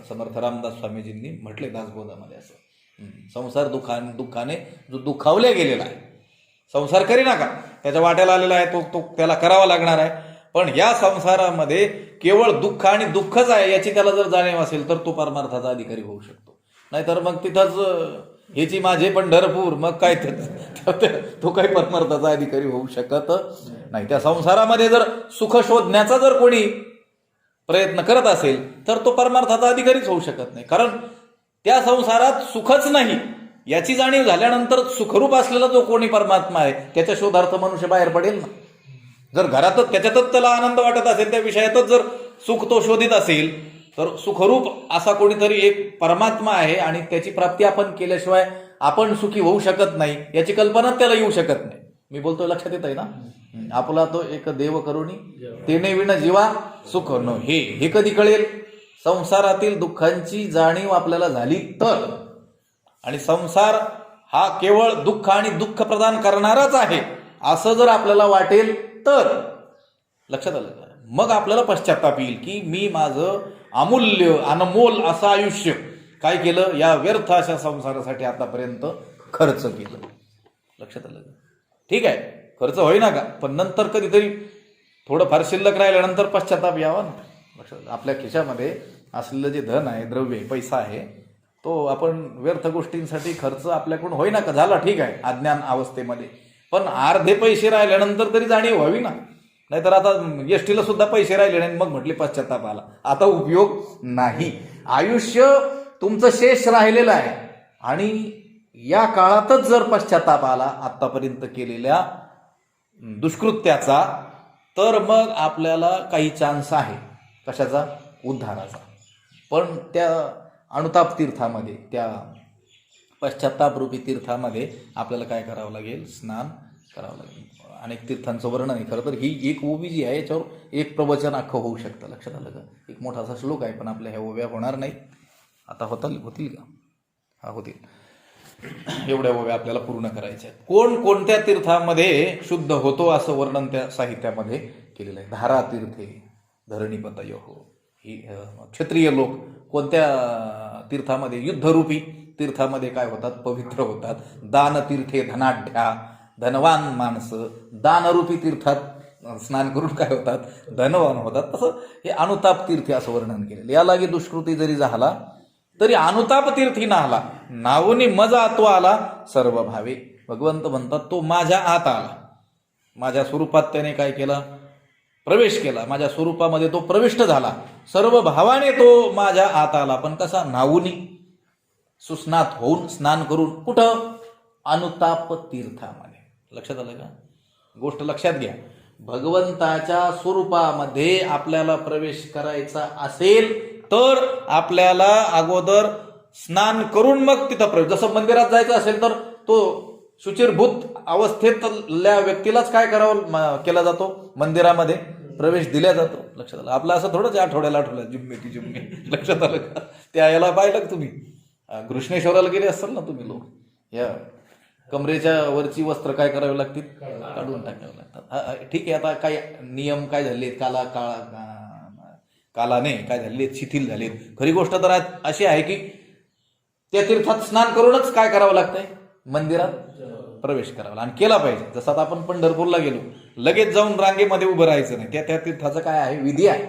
समर्थ रामदास स्वामीजींनी म्हटले दासबोधामध्ये असं. संसार दुःखाने जो दुखावल्या गेलेला आहे, संसार करी नका, त्याच्या वाट्याला आलेला आहे, तो त्याला करावा लागणार आहे. पण या संसारामध्ये केवळ दुःख आणि दुःखच आहे याची त्याला जर जाणीव असेल तर तो परमार्थाचा अधिकारी होऊ शकतो. नाहीतर मग तिथंच ह्याची माझे पंढरपूर, मग काय तो काही परमार्थाचा अधिकारी होऊ शकत नाही. त्या संसारामध्ये जर सुख शोधण्याचा जर कोणी प्रयत्न करत असेल तर तो परमार्थाचा अधिकारीच होऊ शकत नाही. कारण त्या संसारात सुखच नाही याची जाणीव झाल्यानंतर सुखरूप असलेला जो कोणी परमात्मा आहे त्याच्या शोधार्थ मनुष्य बाहेर पडेल ना. जर घरातच त्याच्यातच त्याला आनंद वाटत असेल, त्या विषयातच जर सुख तो शोधित असेल, तर सुखरूप असा कोणीतरी एक परमात्मा आहे आणि त्याची प्राप्ती आपण केल्याशिवाय आपण सुखी होऊ शकत नाही याची कल्पनाच त्याला येऊ शकत नाही. मी बोलतोय लक्षात येत आहे ना. आपला तो एक देव करुणी तेने विण जीवा सुख न, हे कधी कळेल? संसारातील दुःखांची जाणीव आपल्याला झाली तर. आणि संसार हा केवळ दुःख आणि दुःख प्रदान करणाराच आहे असं जर आपल्याला वाटेल तर, लक्षात आलं का, मग आपल्याला पश्चाताप येईल की मी माझं अमूल्य अनमोल असं आयुष्य काय केलं, या व्यर्थ अशा संसारासाठी आतापर्यंत खर्च केलं. लक्षात आलं का? ठीक आहे, खर्च होईना का, पण नंतर कधीतरी थोडं फार शिल्लक राहिल्यानंतर पश्चाताप यावा ना. लक्षात, आपल्या खिशामध्ये असलेलं जे धन आहे, द्रव्य पैसा आहे, तो आपण व्यर्थ गोष्टींसाठी खर्च आपल्याकडून होईना का, झाला ठीक आहे अज्ञान अवस्थेमध्ये, पण अर्धे पैसे राहिल्यानंतर तरी जाणीव व्हावी ना. नाहीतर आता एसटीला सुद्धा पैसे राहिले नाही मग म्हटले पश्चाताप आला, आता उपयोग नाही. आयुष्य तुमचं शेष राहिलेलं आहे आणि या काळातच जर पश्चाताप आला आतापर्यंत केलेल्या दुष्कृत्याचा, तर मग आपल्याला काही चान्स आहे कशाचा, उद्धाराचा. पण त्या अनुताप तीर्थामध्ये, त्या पश्चातापरूपी तीर्थामध्ये आपल्याला काय करावं लागेल, स्नान करावं लागेल. अनेक तीर्थांचं वर्णन आहे. खरं तर ही एक ओवी जी आहे याच्यावर एक प्रवचन अख्खं होऊ शकतं. लक्षात आलं का? एक मोठासा श्लोक आहे, पण आपल्या ह्या ओव्या होणार नाहीत. आता होतील का? हा, होतील. एवढ्या ओव्या आपल्याला पूर्ण करायच्या आहेत. कोणत्या तीर्थामध्ये शुद्ध होतो असं वर्णन त्या साहित्यामध्ये केलेलं आहे. धारा तीर्थे धरणीपतयो हो, ही क्षत्रिय लोक कोणत्या तीर्थामध्ये, युद्धरूपी तीर्थामध्ये काय होतात, पवित्र होतात. दान तीर्थे धनाढ्या, धनवान माणसं दानरूपी तीर्थात स्नान करून काय होतात, धनवान होतात. तसं हे अनुताप तीर्थी असं वर्णन केलेलं. यालागी दुष्कृती जरी झाला तरी अनुताप तीर्थी नाहला, नावनी मजा तो आला सर्व भावे. भगवंत म्हणतात तो माझ्या आत आला, माझ्या स्वरूपात त्याने काय केला, प्रवेश केला, माझ्या स्वरूपामध्ये तो प्रविष्ट झाला, सर्व भावाने तो माझ्या आत आला. पण कसा, नावनी, सुस्नात होऊन, स्नान करून. कुठं, अनुताप तीर्थामध्ये. लक्षात आलं का? गोष्ट लक्षात घ्या, भगवंताच्या स्वरूपामध्ये आपल्याला प्रवेश करायचा असेल तर आपल्याला अगोदर स्नान करून मग तिथं प्रवेश. जसं मंदिरात जायचं असेल तर तो शुचिरभूत अवस्थेतल्या व्यक्तीलाच काय करावं केला जातो, मंदिरामध्ये प्रवेश दिला जातो. लक्षात आलं? आपलं असं थोडंच आठवड्याला जुम्मे. लक्षात आलं का? त्या याला पाहिलं का तुम्ही, घृष्णेश्वराला गेले असाल ना तुम्ही लोक, या कमरेच्या वरची वस्त्र काय करावे लागतील, काढून टाकावे लागतात. ठीक आहे, आता काय नियम काय झाले, कालाने काय झाले, शिथिल झालेत. खरी गोष्ट तर अशी आहे की त्या तीर्थात स्नान करूनच काय करावं लागतंय, मंदिरात प्रवेश करावा आणि केला पाहिजे. जसं आता आपण पंढरपूरला गेलो, लगेच जाऊन रांगेमध्ये उभं राहायचं नाही. त्या तीर्थाचं काय आहे, विधी आहे.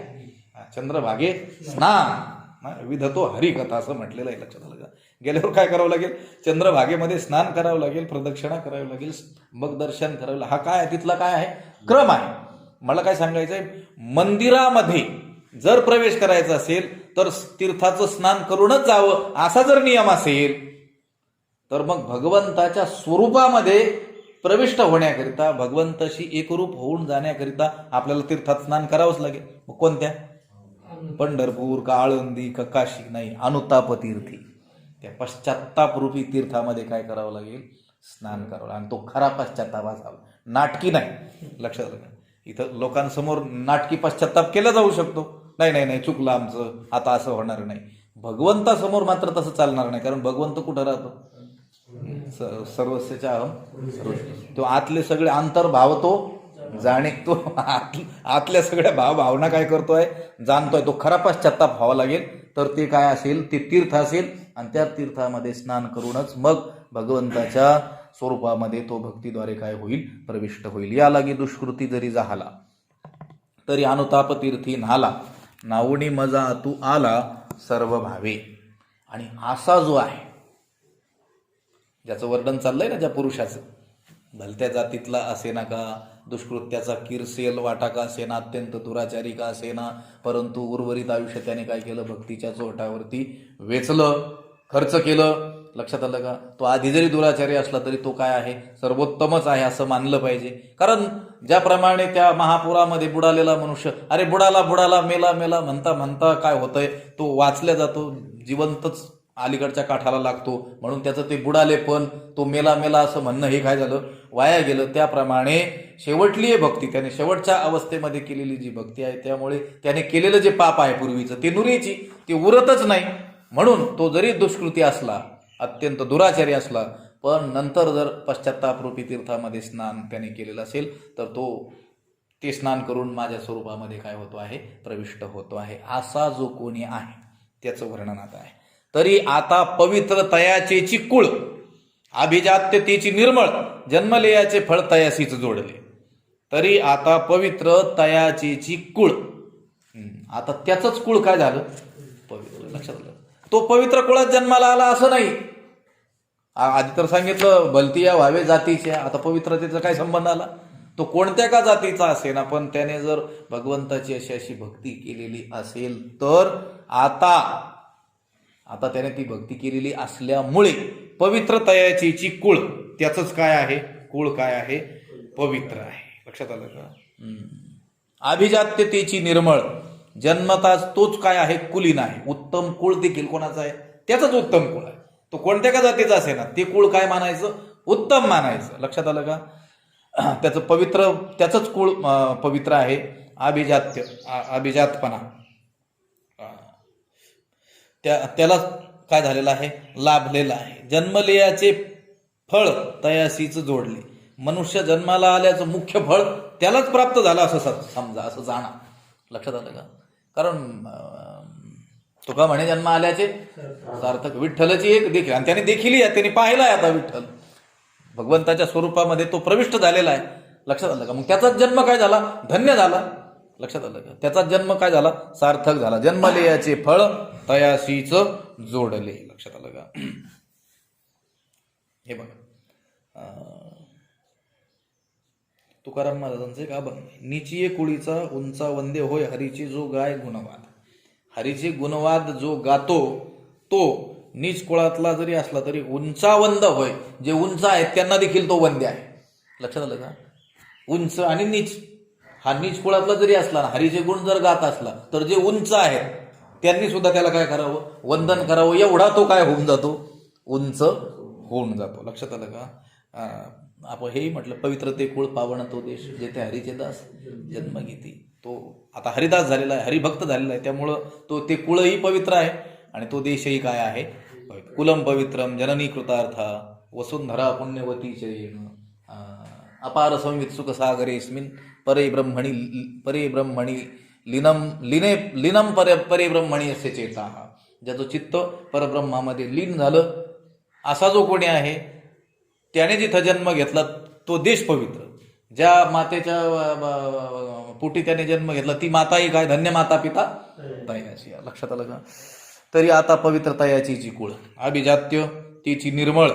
चंद्रभागे स्नान विधतो हरिकथा असं म्हटलेलं आहे. लक्षात आलं का? गेल्यावर काय करावं लागेल, चंद्रभागेमध्ये स्नान करावं लागेल, प्रदक्षिणा करावी लागेल, मग दर्शन करावं लागेल. हा काय आहे, तिथला काय आहे, क्रम आहे. मला काय सांगायचंय, मंदिरामध्ये जर प्रवेश करायचा असेल तर तीर्थाचं स्नान करूनच जावं असा जर नियम असेल, तर मग भगवंताच्या स्वरूपामध्ये प्रविष्ट होण्याकरिता, भगवंताशी एकरूप होऊन जाण्याकरिता आपल्याला तीर्थात स्नान करावंच लागेल. मग कोणत्या, पंढरपूर का आळंदी का काशी नाही, अनुताप तीर्थी. त्या पश्चात्ताप रूपी तीर्थामध्ये काय करावं लागेल? स्नान करावं. आणि तो खरा पश्चात्ताप असावा, नाटकी नाही. लक्षात आलं का? इथं लोकांसमोर नाटकी पश्चात्ताप केला जाऊ शकतो, नाही नाही नाही चुकलं आमचं, आता असं होणार नाही. भगवंतासमोर मात्र तसं चालणार नाही, कारण भगवंत कुठं राहतो? सर्वस्यच्या अहम. तो आतले सगळे अंतर्भाव तो जाणे, तो आतल्या सगळ्या भावना काय करतोय? जाणतोय. तो खरा पश्चात्ताप व्हावा लागेल. तर ते काय असेल? ते तीर्थ असेल. आणि त्या तीर्थामध्ये स्नान करूनच मग भगवंताच्या स्वरूपामध्ये तो भक्तीद्वारे काय होईल? प्रविष्ट होईल. या लागी दुष्कृती जरी झाला तरी अनुताप तीर्थी न्हाला, नावणी मजा तू आला सर्व भावे. आणि असा जो आहे, ज्याचं वर्णन चाललंय ना, ज्या पुरुषाचं, भलत्या जातीतला असेना का, दुष्कृत्याचा किरसेल वाटा का असेना, अत्यंत दुराचारी का असेना, परंतु उर्वरित आयुष्य त्याने काय केलं? भक्तीच्या चोटावरती वेचलं, खर्च केलं. लक्षात आलं का? तो आधी जरी दुराचारी असला तरी तो काय आहे? सर्वोत्तमच आहे असं मानलं पाहिजे. कारण ज्याप्रमाणे त्या महापुरामध्ये बुडालेला मनुष्य, अरे बुडाला बुडाला, मेला मेला म्हणता म्हणता काय होतंय? तो वाचल्या जातो, जिवंतच अलीकडच्या काठाला लागतो. म्हणून त्याचं ते बुडाले पण, तो मेला मेला असं म्हणणं हे काय झालं? वाया गेलं. त्याप्रमाणे शेवटली आहे भक्ती, त्याने शेवटच्या अवस्थेमध्ये केलेली जी भक्ती आहे, त्यामुळे त्याने केलेलं जे पाप आहे पूर्वीचं, ते नुरीची, ते उरतच नाही. म्हणून तो जरी दुष्कृती असला, अत्यंत दुराचारी असला, पण नंतर जर पश्चात्तापरूपी तीर्थामध्ये स्नान त्याने केलेलं असेल, तर तो ते स्नान करून माझ्या स्वरूपामध्ये काय होतो आहे? प्रविष्ट होतो आहे. असा जो कोणी आहे त्याचं वर्णन आता आहे. तरी आता पवित्र तयाचेची कुळ, अभिजात्यतेची निर्मळ, जन्मलेयाचे फळ तयासीच जोडले. तरी आता पवित्र तयाचेची कुळ, आता त्याचंच कुळ काय झालं? पवित्र. लक्षात आलं? तो पवित्र कुळात जन्माला आला असं नाही. आधी तर सांगितलं भलतिया व्हावे जातीच्या, आता पवित्रतेचा काय संबंध आला? तो कोणत्या का जातीचा असेना, पण त्याने जर भगवंताची अशी भक्ती केलेली असेल, तर आता त्याने ती भक्ती केलेली असल्यामुळे पवित्र तयाचीची कुळ, त्याचंच काय आहे? कुळ काय आहे? पवित्र आहे. लक्षात आलं का? अभिजात्यतेची निर्मळ, जन्मताच तोच काय आहे? कुलीन आहे. उत्तम कुळ देखील कोणाचा आहे? त्याचंच उत्तम कुळ आहे. तो कोणत्या का जातीचा असे ना, ते कुळ काय मानायचं? उत्तम मानायचं. लक्षात आलं का? त्याचं पवित्र, त्याचंच कुळ पवित्र आहे. अभिजातपणा, त्याला काय झालेलं आहे? लाभलेलं आहे. जन्मलेयाचे फळ तयासीच जोडले. मनुष्य जन्माला आल्याचं मुख्य फळ त्यालाच प्राप्त झालं असं समजा, असं जाणा. लक्षात आलं का? कारण तुका म्हणे जन्म आल्याचे सार्थक. विठ्ठलाची एक देखील, आणि त्याने देखील त्याने पाहिलाय आता विठ्ठल भगवंताच्या स्वरूपामध्ये तो प्रविष्ट झालेला आहे. लक्षात आलं का? मग त्याचाच जन्म काय झाला? धन्य झाला. लक्षात आलं का? त्याचा जन्म काय झाला? सार्थक झाला. जन्मलेयाचे फळ तयासीच जोडले. लक्षात आलं का? हे बघा, तुकाराम महाराजांचे का बघ, निचिये कुळीचा उंचा वंदे होय, हरीची जो गाय गुणवाद. हरीचे गुणवाद जो गातो तो नीच कुळातला जरी असला तरी उंचावंद होय. जे उंच आहेत त्यांना देखील तो वंद्य आहे. लक्षात आलं का? उंच आणि नीच, हा नीच कुळातला जरी असला ना, हरीचे गुण जर गात असला, तर जे उंच आहेत त्यांनी सुद्धा त्याला काय करावं? वंदन करावं. एवढा तो काय होऊन जातो? उंच होऊन जातो. लक्षात आलं का? आपण हेही म्हटलं, पवित्र ते कुळ पावन तो देश, जेथे हरीचे दास जन्म घेती. तो आता हरिदास झालेला आहे, हरिभक्त झालेला आहे, त्यामुळं तो ते कुळही पवित्र आहे आणि तो देशही काय आहे? कुलम पवित्रम जननी कृतार्था वसुंधरा पुण्यवती चैन अपार संवित सुख सागरेस्मिन परे ब्रह्मणी लीनम परे ब्रह्मणी असे चेता. ज्याचं चित्त परब्रह्मामध्ये लीन झालं असा जो कोणी आहे, त्याने जिथं जन्म घेतला तो देश पवित्र. ज्या मातेच्या पोटी त्याने जन्म घेतला ती माताही काय? धन्य माता पिता तयाची. लक्षात आलं का? तरी आता पवित्र तयाचीची कुळ, अभिजात्य तिची निर्मळ,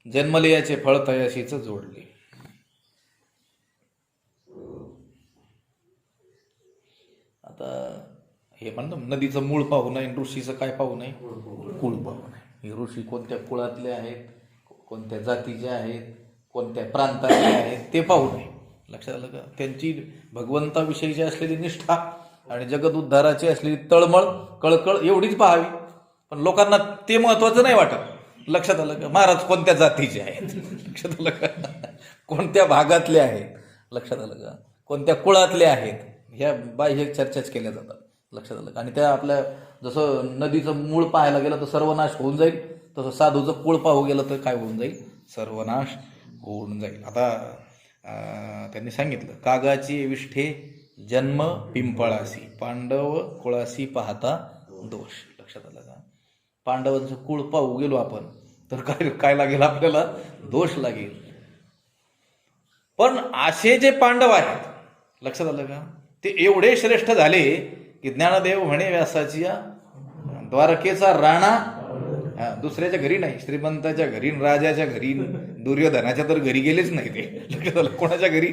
जन्मलेयाचे फळ तयाशीच जोडले. आता हे म्हणतो, नदीचं मूळ पाहू नये, ऋषीचं काय पाहू नये? कुळ पाहू नये. हे ऋषी कोणत्या कुळातले आहेत, कोणत्या जातीचे आहेत, कोणत्या प्रांताचे आहेत ते पाहू नये. लक्षात आलं का? त्यांची भगवंताविषयीची असलेली निष्ठा आणि जगत उद्धाराची असलेली तळमळ कळकळ एवढीच पाहावी. पण लोकांना ते महत्वाचं नाही वाटत. लक्षात आलं का? महाराज कोणत्या जातीचे आहेत, लक्षात आलं का? कोणत्या भागातले आहेत, लक्षात आलं का? कोणत्या कुळातले आहेत, ह्या बाह्य चर्चाच केल्या जातात. लक्षात आलं का? आणि त्या आपल्या जसं नदीचं मूळ पाहायला गेलं तर सर्वनाश होऊन जाईल, तसं साधूचं कुळ पाहू गेलं तर काय होऊन जाईल? सर्वनाश होऊन जाईल. आता त्यांनी सांगितलं, कागाची विष्ठे जन्म पिंपळासी, पांडव कुळासी पाहता दोष. लक्षात आलं का? पांडवांचं कुळ पाहू गेलो आपण तर काय काय लागेल आपल्याला? दोष लागेल. पण असे जे पांडव आहेत, लक्षात आलं का, ते एवढे श्रेष्ठ झाले की ज्ञानदेव म्हणे व्यासाची या द्वारकेचा राणा दुसऱ्याच्या घरी नाही, श्रीमंताच्या घरी, राजाच्या घरी, दुर्योधनाच्या तर घरी गेलेच नाही ते. लक्षात आलं? कोणाच्या घरी?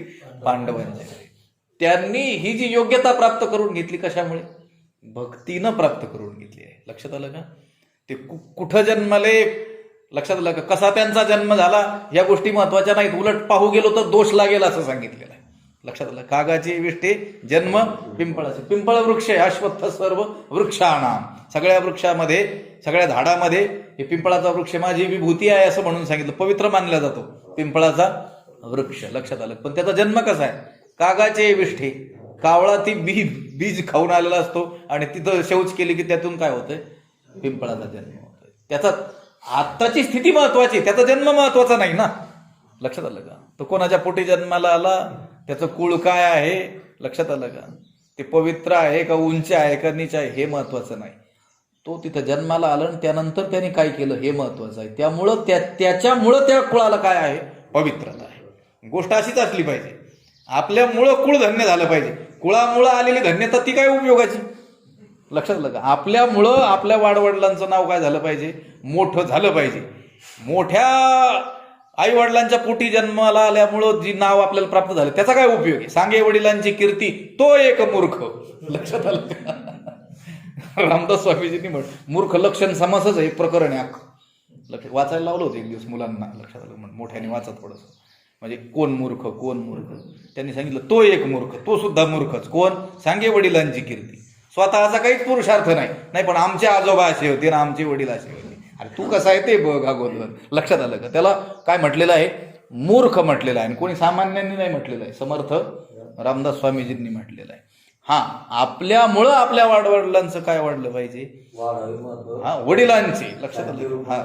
पांडवांच्या घरी. त्यांनी ही जी योग्यता प्राप्त करून घेतली कशामुळे? भक्तीनं प्राप्त करून घेतली आहे. लक्षात आलं का? ते कुठं जन्मले, लक्षात आलं का? कसा त्यांचा जन्म झाला या गोष्टी महत्वाच्या नाहीत. उलट पाहू गेलो तर दोष लागेल असं सांगितलेलं आहे. लक्षात आलं? कागाची विष्ठे जन्म पिंपळाचे. पिंपळ वृक्ष आहे, अश्वत्थ सर्व वृक्षाणाम. सगळ्या वृक्षामध्ये, सगळ्या झाडामध्ये हे पिंपळाचा वृक्ष माझी विभूती आहे असं म्हणून सांगितलं. पवित्र मानला जातो पिंपळाचा वृक्ष. लक्षात आलं? पण त्याचा जन्म कसा आहे? कागाचे विष्ठे. कावळा ती बीज खाऊन आलेला असतो आणि तिथं शौच केली की त्यातून काय होतंय? पिंपळाचा जन्म होतोय. त्याचा आत्ताची स्थिती महत्वाची, त्याचा जन्म महत्वाचा नाही ना. लक्षात आलं का? तो कोणाच्या पोटी जन्माला आला, त्याचं कुळ काय आहे, लक्षात आलं का? ते पवित्र आहे का उंच आहे का नीच आहे हे महत्वाचं नाही. तो तिथं जन्माला आला आणि त्यानंतर त्याने काय केलं हे महत्वाचं आहे. त्यामुळं त्याच्यामुळं त्या कुळाला काय आहे? पवित्रता आहे. गोष्ट अशीच असली पाहिजे. आपल्यामुळं कुळ धन्य झालं पाहिजे. कुळामुळं आलेली धन्यता ती काय उपयोगाची? लक्षात आलं का? आपल्यामुळं आपल्या वाडवडिलांचं नाव काय झालं पाहिजे? मोठं झालं पाहिजे. मोठ्या आई वडिलांच्या पोटी जन्माला आल्यामुळं जी नाव आपल्याला प्राप्त झालं त्याचा काय उपयोग आहे? सांगे वडिलांची कीर्ती तो एक मूर्ख. लक्षात आलं का? रामदास स्वामीजींनी म्हण, मूर्ख लक्षण समासच आहे प्रकरण आहे. लक्षात वाचायला लावलं होतं एक दिवस मुलांना. लक्षात आलं? म्हण मोठ्याने वाचत थोडंसं. म्हणजे कोण मूर्ख, कोण मूर्ख? त्यांनी सांगितलं तो एक मूर्ख, तो सुद्धा मूर्खच. कोण? सांगे वडिलांची कीर्ती. स्वतःचा काहीच पुरुषार्थ नाही, पण आमचे आजोबा असे होते ना आमचे वडील असे होते. अरे तू कसा आहे ते बघ अगोदर. लक्षात आलं का? त्याला काय म्हटलेलं आहे? मूर्ख म्हटलेलं आहे. आणि कोणी सामान्यांनी नाही म्हटलेलं आहे, समर्थ रामदास स्वामीजींनी म्हटलेलं आहे. हा, आपल्यामुळं आपल्या वाडवडिलांचं काय वाढलं पाहिजे? हा, वडिलांचे. लक्षात आलं? हा,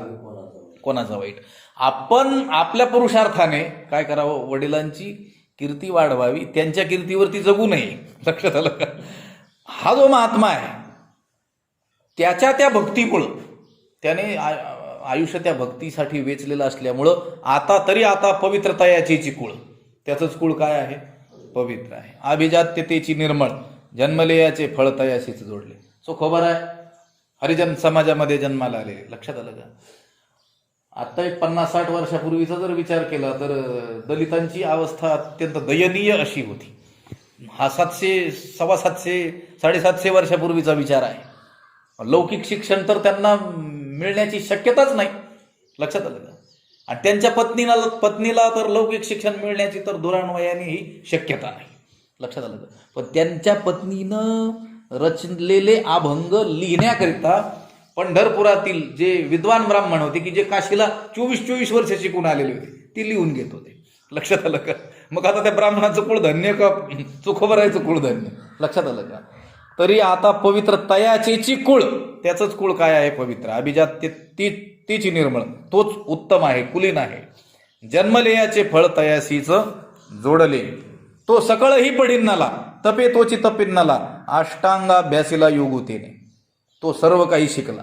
कोणाचा वाईट? आपण आपल्या पुरुषार्थाने काय करावं? वडिलांची कीर्ती वाढवावी, त्यांच्या कीर्तीवरती जगू नये. लक्षात आलं का? हा जो महात्मा आहे त्याच्या त्या भक्तीमुळं, त्याने आयुष्य त्या भक्तीसाठी वेचलेलं असल्यामुळं आता पवित्रता याचीची कुळ. त्याचंच कुळ काय आहे? पवित्र आहे. अभिजात्यतेची निर्मळ, जन्मले याचे फळ तयाशीच जोडले. सो खबर आहे हरिजन समाजामध्ये जन्माला आले. लक्षात आलं का? आता एक 50-60 वर्षापूर्वीचा जर विचार केला तर दलितांची अवस्था अत्यंत दयनीय अशी होती. हा 700, 750, 750 वर्षापूर्वीचा विचार आहे. लौकिक शिक्षण तर त्यांना मिळण्याची शक्यताच नाही. लक्षात आलं का? आणि त्यांच्या पत्नीला तर लौकिक शिक्षण मिळण्याची तर दुराणवयाने ही शक्यता नाही. लक्षात आलं का? पण त्यांच्या पत्नीनं रचलेले अभंग लिहिण्याकरिता पंढरपुरातील जे विद्वान ब्राह्मण होते की जे काशीला 24 वर्ष शिकून आलेले होते ती लिहून घेत होते. लक्षात आलं का? मग आता त्या ब्राह्मणाचं कुळ धन्य का चोखोबरायचं कुळ धन्य? लक्षात आलं का? तरी आता पवित्र तयाचेची कुळ, त्याचंच कुळ काय आहे? पवित्र. अभिजात तीची निर्मळ, तोच उत्तम आहे, कुलीन आहे. जन्मलेयाचे फळ तयासीच जोडले, तो सकळही पडिन्नाला, तपे तोची तपिन्नाला, अष्टांगाभ्यासीला योगुतेने. तो सर्व काही शिकला.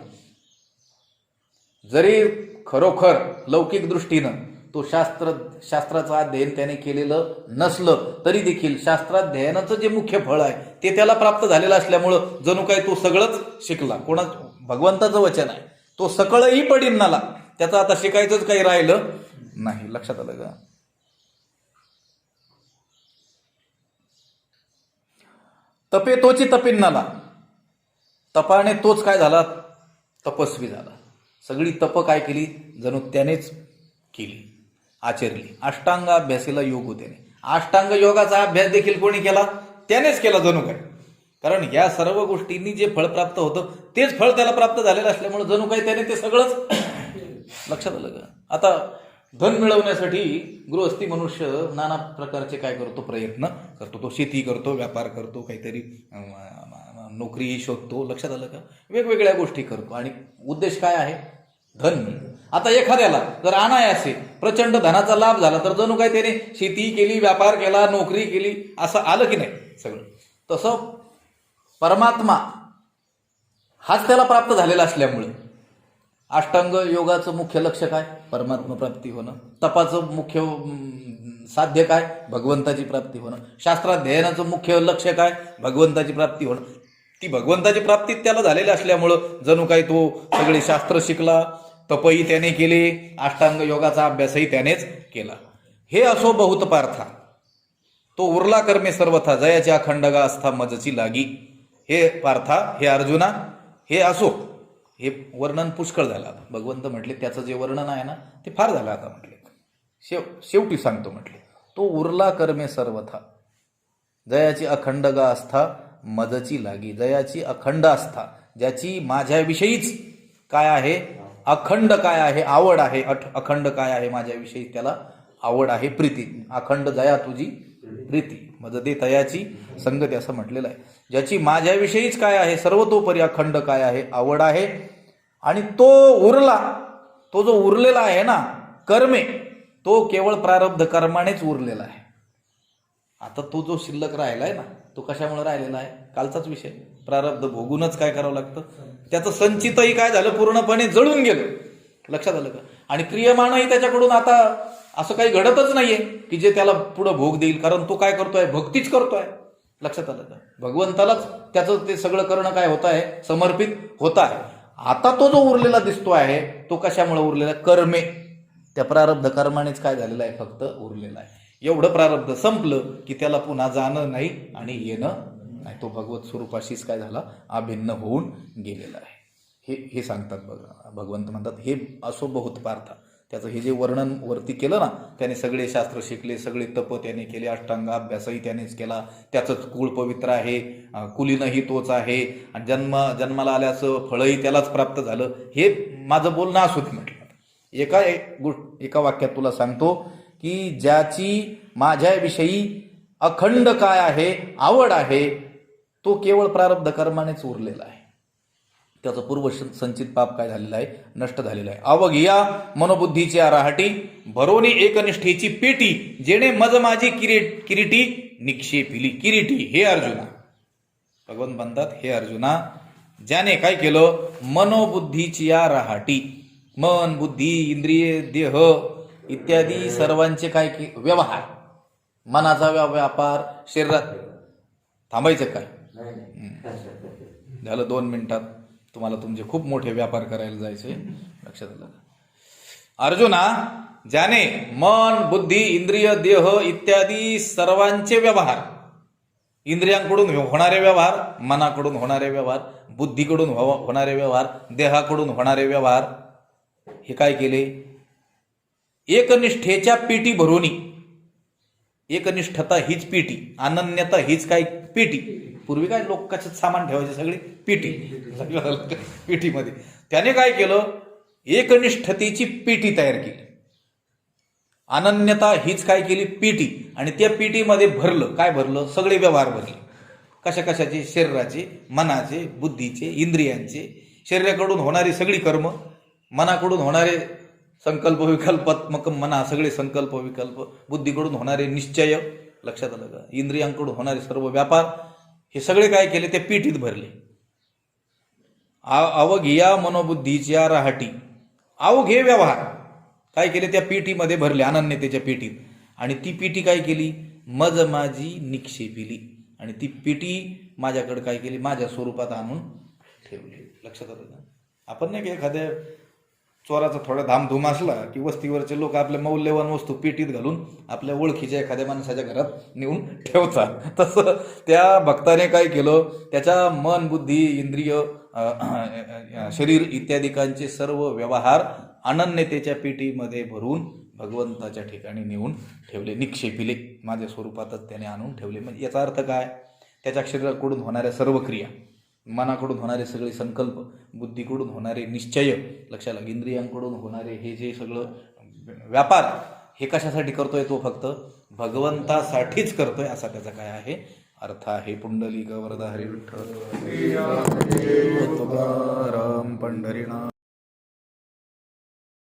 जरी खरोखर लौकिक दृष्टीनं तो शास्त्राचं अध्ययन त्याने केलेलं नसलं तरी देखील शास्त्राध्ययनाचं जे मुख्य फळ आहे ते त्याला प्राप्त झालेलं असल्यामुळं जणू काही तो सगळंच शिकला. भगवंताचं वचन आहे, तो सकळही पडिन्नाला, त्याचं आता शिकायचंच काही राहिलं नाही. लक्षात आलं का? तपे तोची तपिन्नाला, तपाने तोच काय झाला? तपस्वी झाला. सगळी तप काय केली? जणू त्यानेच केली, आचरली. अष्टांगाभ्यासीला योग होते. अष्टांग योगाचा अभ्यास देखील कोणी केला? त्यानेच केला जणू काय. कारण या सर्व गोष्टींनी जे फळ प्राप्त होतं तेच फळ त्याला प्राप्त झालेलं असल्यामुळे जणू काही त्याने ते सगळंच लक्षात आलं का. आता धन मिळवण्यासाठी गृहस्थी मनुष्य नाना प्रकारचे काय करतो, प्रयत्न करतो. तो शेती करतो, व्यापार करतो, काहीतरी नोकरी शोधतो. लक्षात आलं का. वेगवेगळ्या गोष्टी करतो आणि उद्देश काय आहे, धन. आता एखाद्याला जर अनायासे प्रचंड धनाचा लाभ झाला तर जणू काय त्याने शेती केली, व्यापार केला, नोकरी केली, असं आलं की नाही सगळं. तसं परमात्मा हाच त्याला प्राप्त झालेला असल्यामुळे अष्टांग योगाचं मुख्य लक्ष्य काय, परमात्मा प्राप्ती होणं. तपाचं मुख्य साध्य काय, भगवंताची प्राप्ती होणं. शास्त्राध्ययनाचं मुख्य लक्ष्य काय, भगवंताची प्राप्ती होणं. ती भगवंताची प्राप्ती त्याला झालेली असल्यामुळं जणू काही तो सगळे शास्त्र शिकला, तपही त्याने केले, अष्टांग योगाचा अभ्यासही त्यानेच केला. हे असो बहुत पार्था, तो उरला कर्मे सर्वथा, जयाची अखंडगा आस्था मजची लागी. हे पार्था, हे अर्जुना, हे असो. हे वर्णन पुष्कळ झालं. आता भगवंत म्हटले त्याचं जे वर्णन आहे ना ते फार झालं. आता म्हटले शेवटी सांगतो, म्हटले तो उरला कर्मे सर्वथा, जयाची अखंडगा आस्था मजची लागी. जयाची अखंड आस्था, ज्याची माझ्याविषयीच काय आहे, अखंड काय आहे, आवड आहे. अखंड काय आहे, माझ्याविषयी त्याला आवड आहे, प्रीती. अखंड जया तुझी प्रीती, मज दे तयाची संगती, असं म्हटलेलं आहे. ज्याची माझ्याविषयीच काय आहे, सर्वतोपरी अखंड काय आहे, आवड आहे. आणि तो उरला, तो जो उरलेला आहे ना कर्मे, तो केवळ प्रारब्ध कर्मानेच उरलेला आहे. आता तो जो शिल्लक राहिलाय ना तो कशामुळे राहिलेला आहे, कालचाच विषय, प्रारब्ध भोगूनच काय करावं लागतं. त्याचं संचितही काय झालं, पूर्णपणे जळून गेलं. लक्षात आलं का. आणि क्रियमानही त्याच्याकडून आता असं काही घडतच नाहीये की जे त्याला पुढं भोग देईल. कारण तो काय करतोय, भक्तीच करतोय. लक्षात आलं का. भगवंतालाच त्याचं ते सगळं करणं काय होत आहे, समर्पित होत आहे. आता तो जो उरलेला दिसतो आहे तो कशामुळे उरलेला, कर्मे, त्या प्रारब्ध कर्मानेच काय झालेला आहे, फक्त उरलेला आहे. एवढं प्रारब्ध संपलं की त्याला पुन्हा जाणं नाही आणि येणं नाही. तो भगवत स्वरूपाशीच काय झाला, अभिन्न होऊन गेलेला आहे. हे सांगतात बघा. भगवंत म्हणतात हे असो बहुत पार्था. त्याचं हे जे वर्णन वरती केलं ना, त्याने सगळे शास्त्र शिकले, सगळे तप त्याने केले, अष्टांग अभ्यासही त्यानेच केला. त्याचंच कुळ पवित्र आहे, कुलीनही तोच आहे, आणि जन्माला आल्याचं फळही त्यालाच प्राप्त झालं. हे माझं बोलणं असू दे म्हटलं. एका वाक्यात तुला सांगतो की ज्याची माझ्याविषयी अखंड काय आहे, आवड आहे, तो केवळ प्रारब्ध कर्मानेच उरलेला आहे. त्याचं पूर्व संचित पाप काय झालेलं आहे, नष्ट झालेलं आहे. अवघिया मनोबुद्धीची राहाटी, भरोनी एकनिष्ठेची पेटी, जेणे मज माझी किरीटी निक्षेपिली. किरीटी, हे अर्जुना, भगवंत म्हणतात हे अर्जुना, ज्याने काय केलं, मनोबुद्धीची राहाटी, मन, बुद्धी, इंद्रिय, देह इत्यादी सर्वांचे काय व्यवहार, मनाचा व्यापार, शरीरात. थांबायचं काय, झालं 2 मिनिटात तुम्हाला तुमचे खूप मोठे व्यापार करायला जायचे. लक्षात आलं. अर्जुना, ज्याने मन, बुद्धी, इंद्रिय, देह इत्यादी सर्वांचे व्यवहार, इंद्रियांकडून होणारे व्यवहार, मनाकडून होणारे व्यवहार, बुद्धीकडून होणारे व्यवहार, देहाकडून होणारे व्यवहार, हे काय केले, एकनिष्ठेच्या पेटी भरोनी. एकनिष्ठता हीच पेटी, अनन्यता हीच काय पेटी. पूर्वी काय लोक कशात सामान ठेवायचे, सगळे पेटी, पेटीमध्ये. त्याने काय केलं, एकनिष्ठतेची पेटी तयार केली. अनन्यता हीच काय केली, पेटी. आणि त्या पेटीमध्ये भरलं, काय भरलं, सगळे व्यवहार भरले. कशा कशाचे, शरीराचे, मनाचे, बुद्धीचे, इंद्रियांचे, शरीराकडून होणारी सगळी कर्म, मनाकडून होणारे संकल्प विकल्पात्मक मना, सगळे संकल्प विकल्प, बुद्धीकडून होणारे निश्चय, लक्षात आलं का, इंद्रियांकडून होणारे सर्व व्यापार, हे सगळे काय केले, ते पेटीत भरले. अवघिया मनोबुद्धीच्या राहाटी, अवघे व्यवहार काय केले, त्या पेटीमध्ये भरले, अनन्यतेच्या पेटीत. आणि ती पेटी काय केली, मज माझी निक्षेपिली. आणि ती पेटी माझ्याकडे काय केली, माझ्या स्वरूपात आणून ठेवली. लक्षात आलं का. आपण नाही की एखाद्या चोराचा थोडा धामधूम असला की वस्तीवरचे लोक आपल्या मौल्यवान वस्तू पेटीत घालून आपल्या ओळखीच्या एखाद्या माणसाच्या घरात नेऊन ठेवतात. तसं त्या भक्ताने काय केलं, त्याच्या मन, बुद्धी, इंद्रिय, शरीर इत्यादिकांचे सर्व व्यवहार अनन्यतेच्या पेटीमध्ये भरून भगवंताच्या ठिकाणी नेऊन ठेवले, निक्षेपिले, माझ्या स्वरूपातच त्याने आणून ठेवले. म्हणजे याचा अर्थ काय, त्याच्या शरीराकडून होणाऱ्या सर्व क्रिया, मनाकडून होणारे सगळे संकल्प, बुद्धीकडून होणारे निश्चय, लक्षाला इंद्रियांकडून होणारे हे जे सगळं व्यापार, हे कशासाठी करतोय तो फक्त भगवंतासाठीच करतोय, असा त्याचा काय आहे अर्थ आहे. पुंडलिक वरद हरी विठ्ठल तुकाराम पंढरीनाथ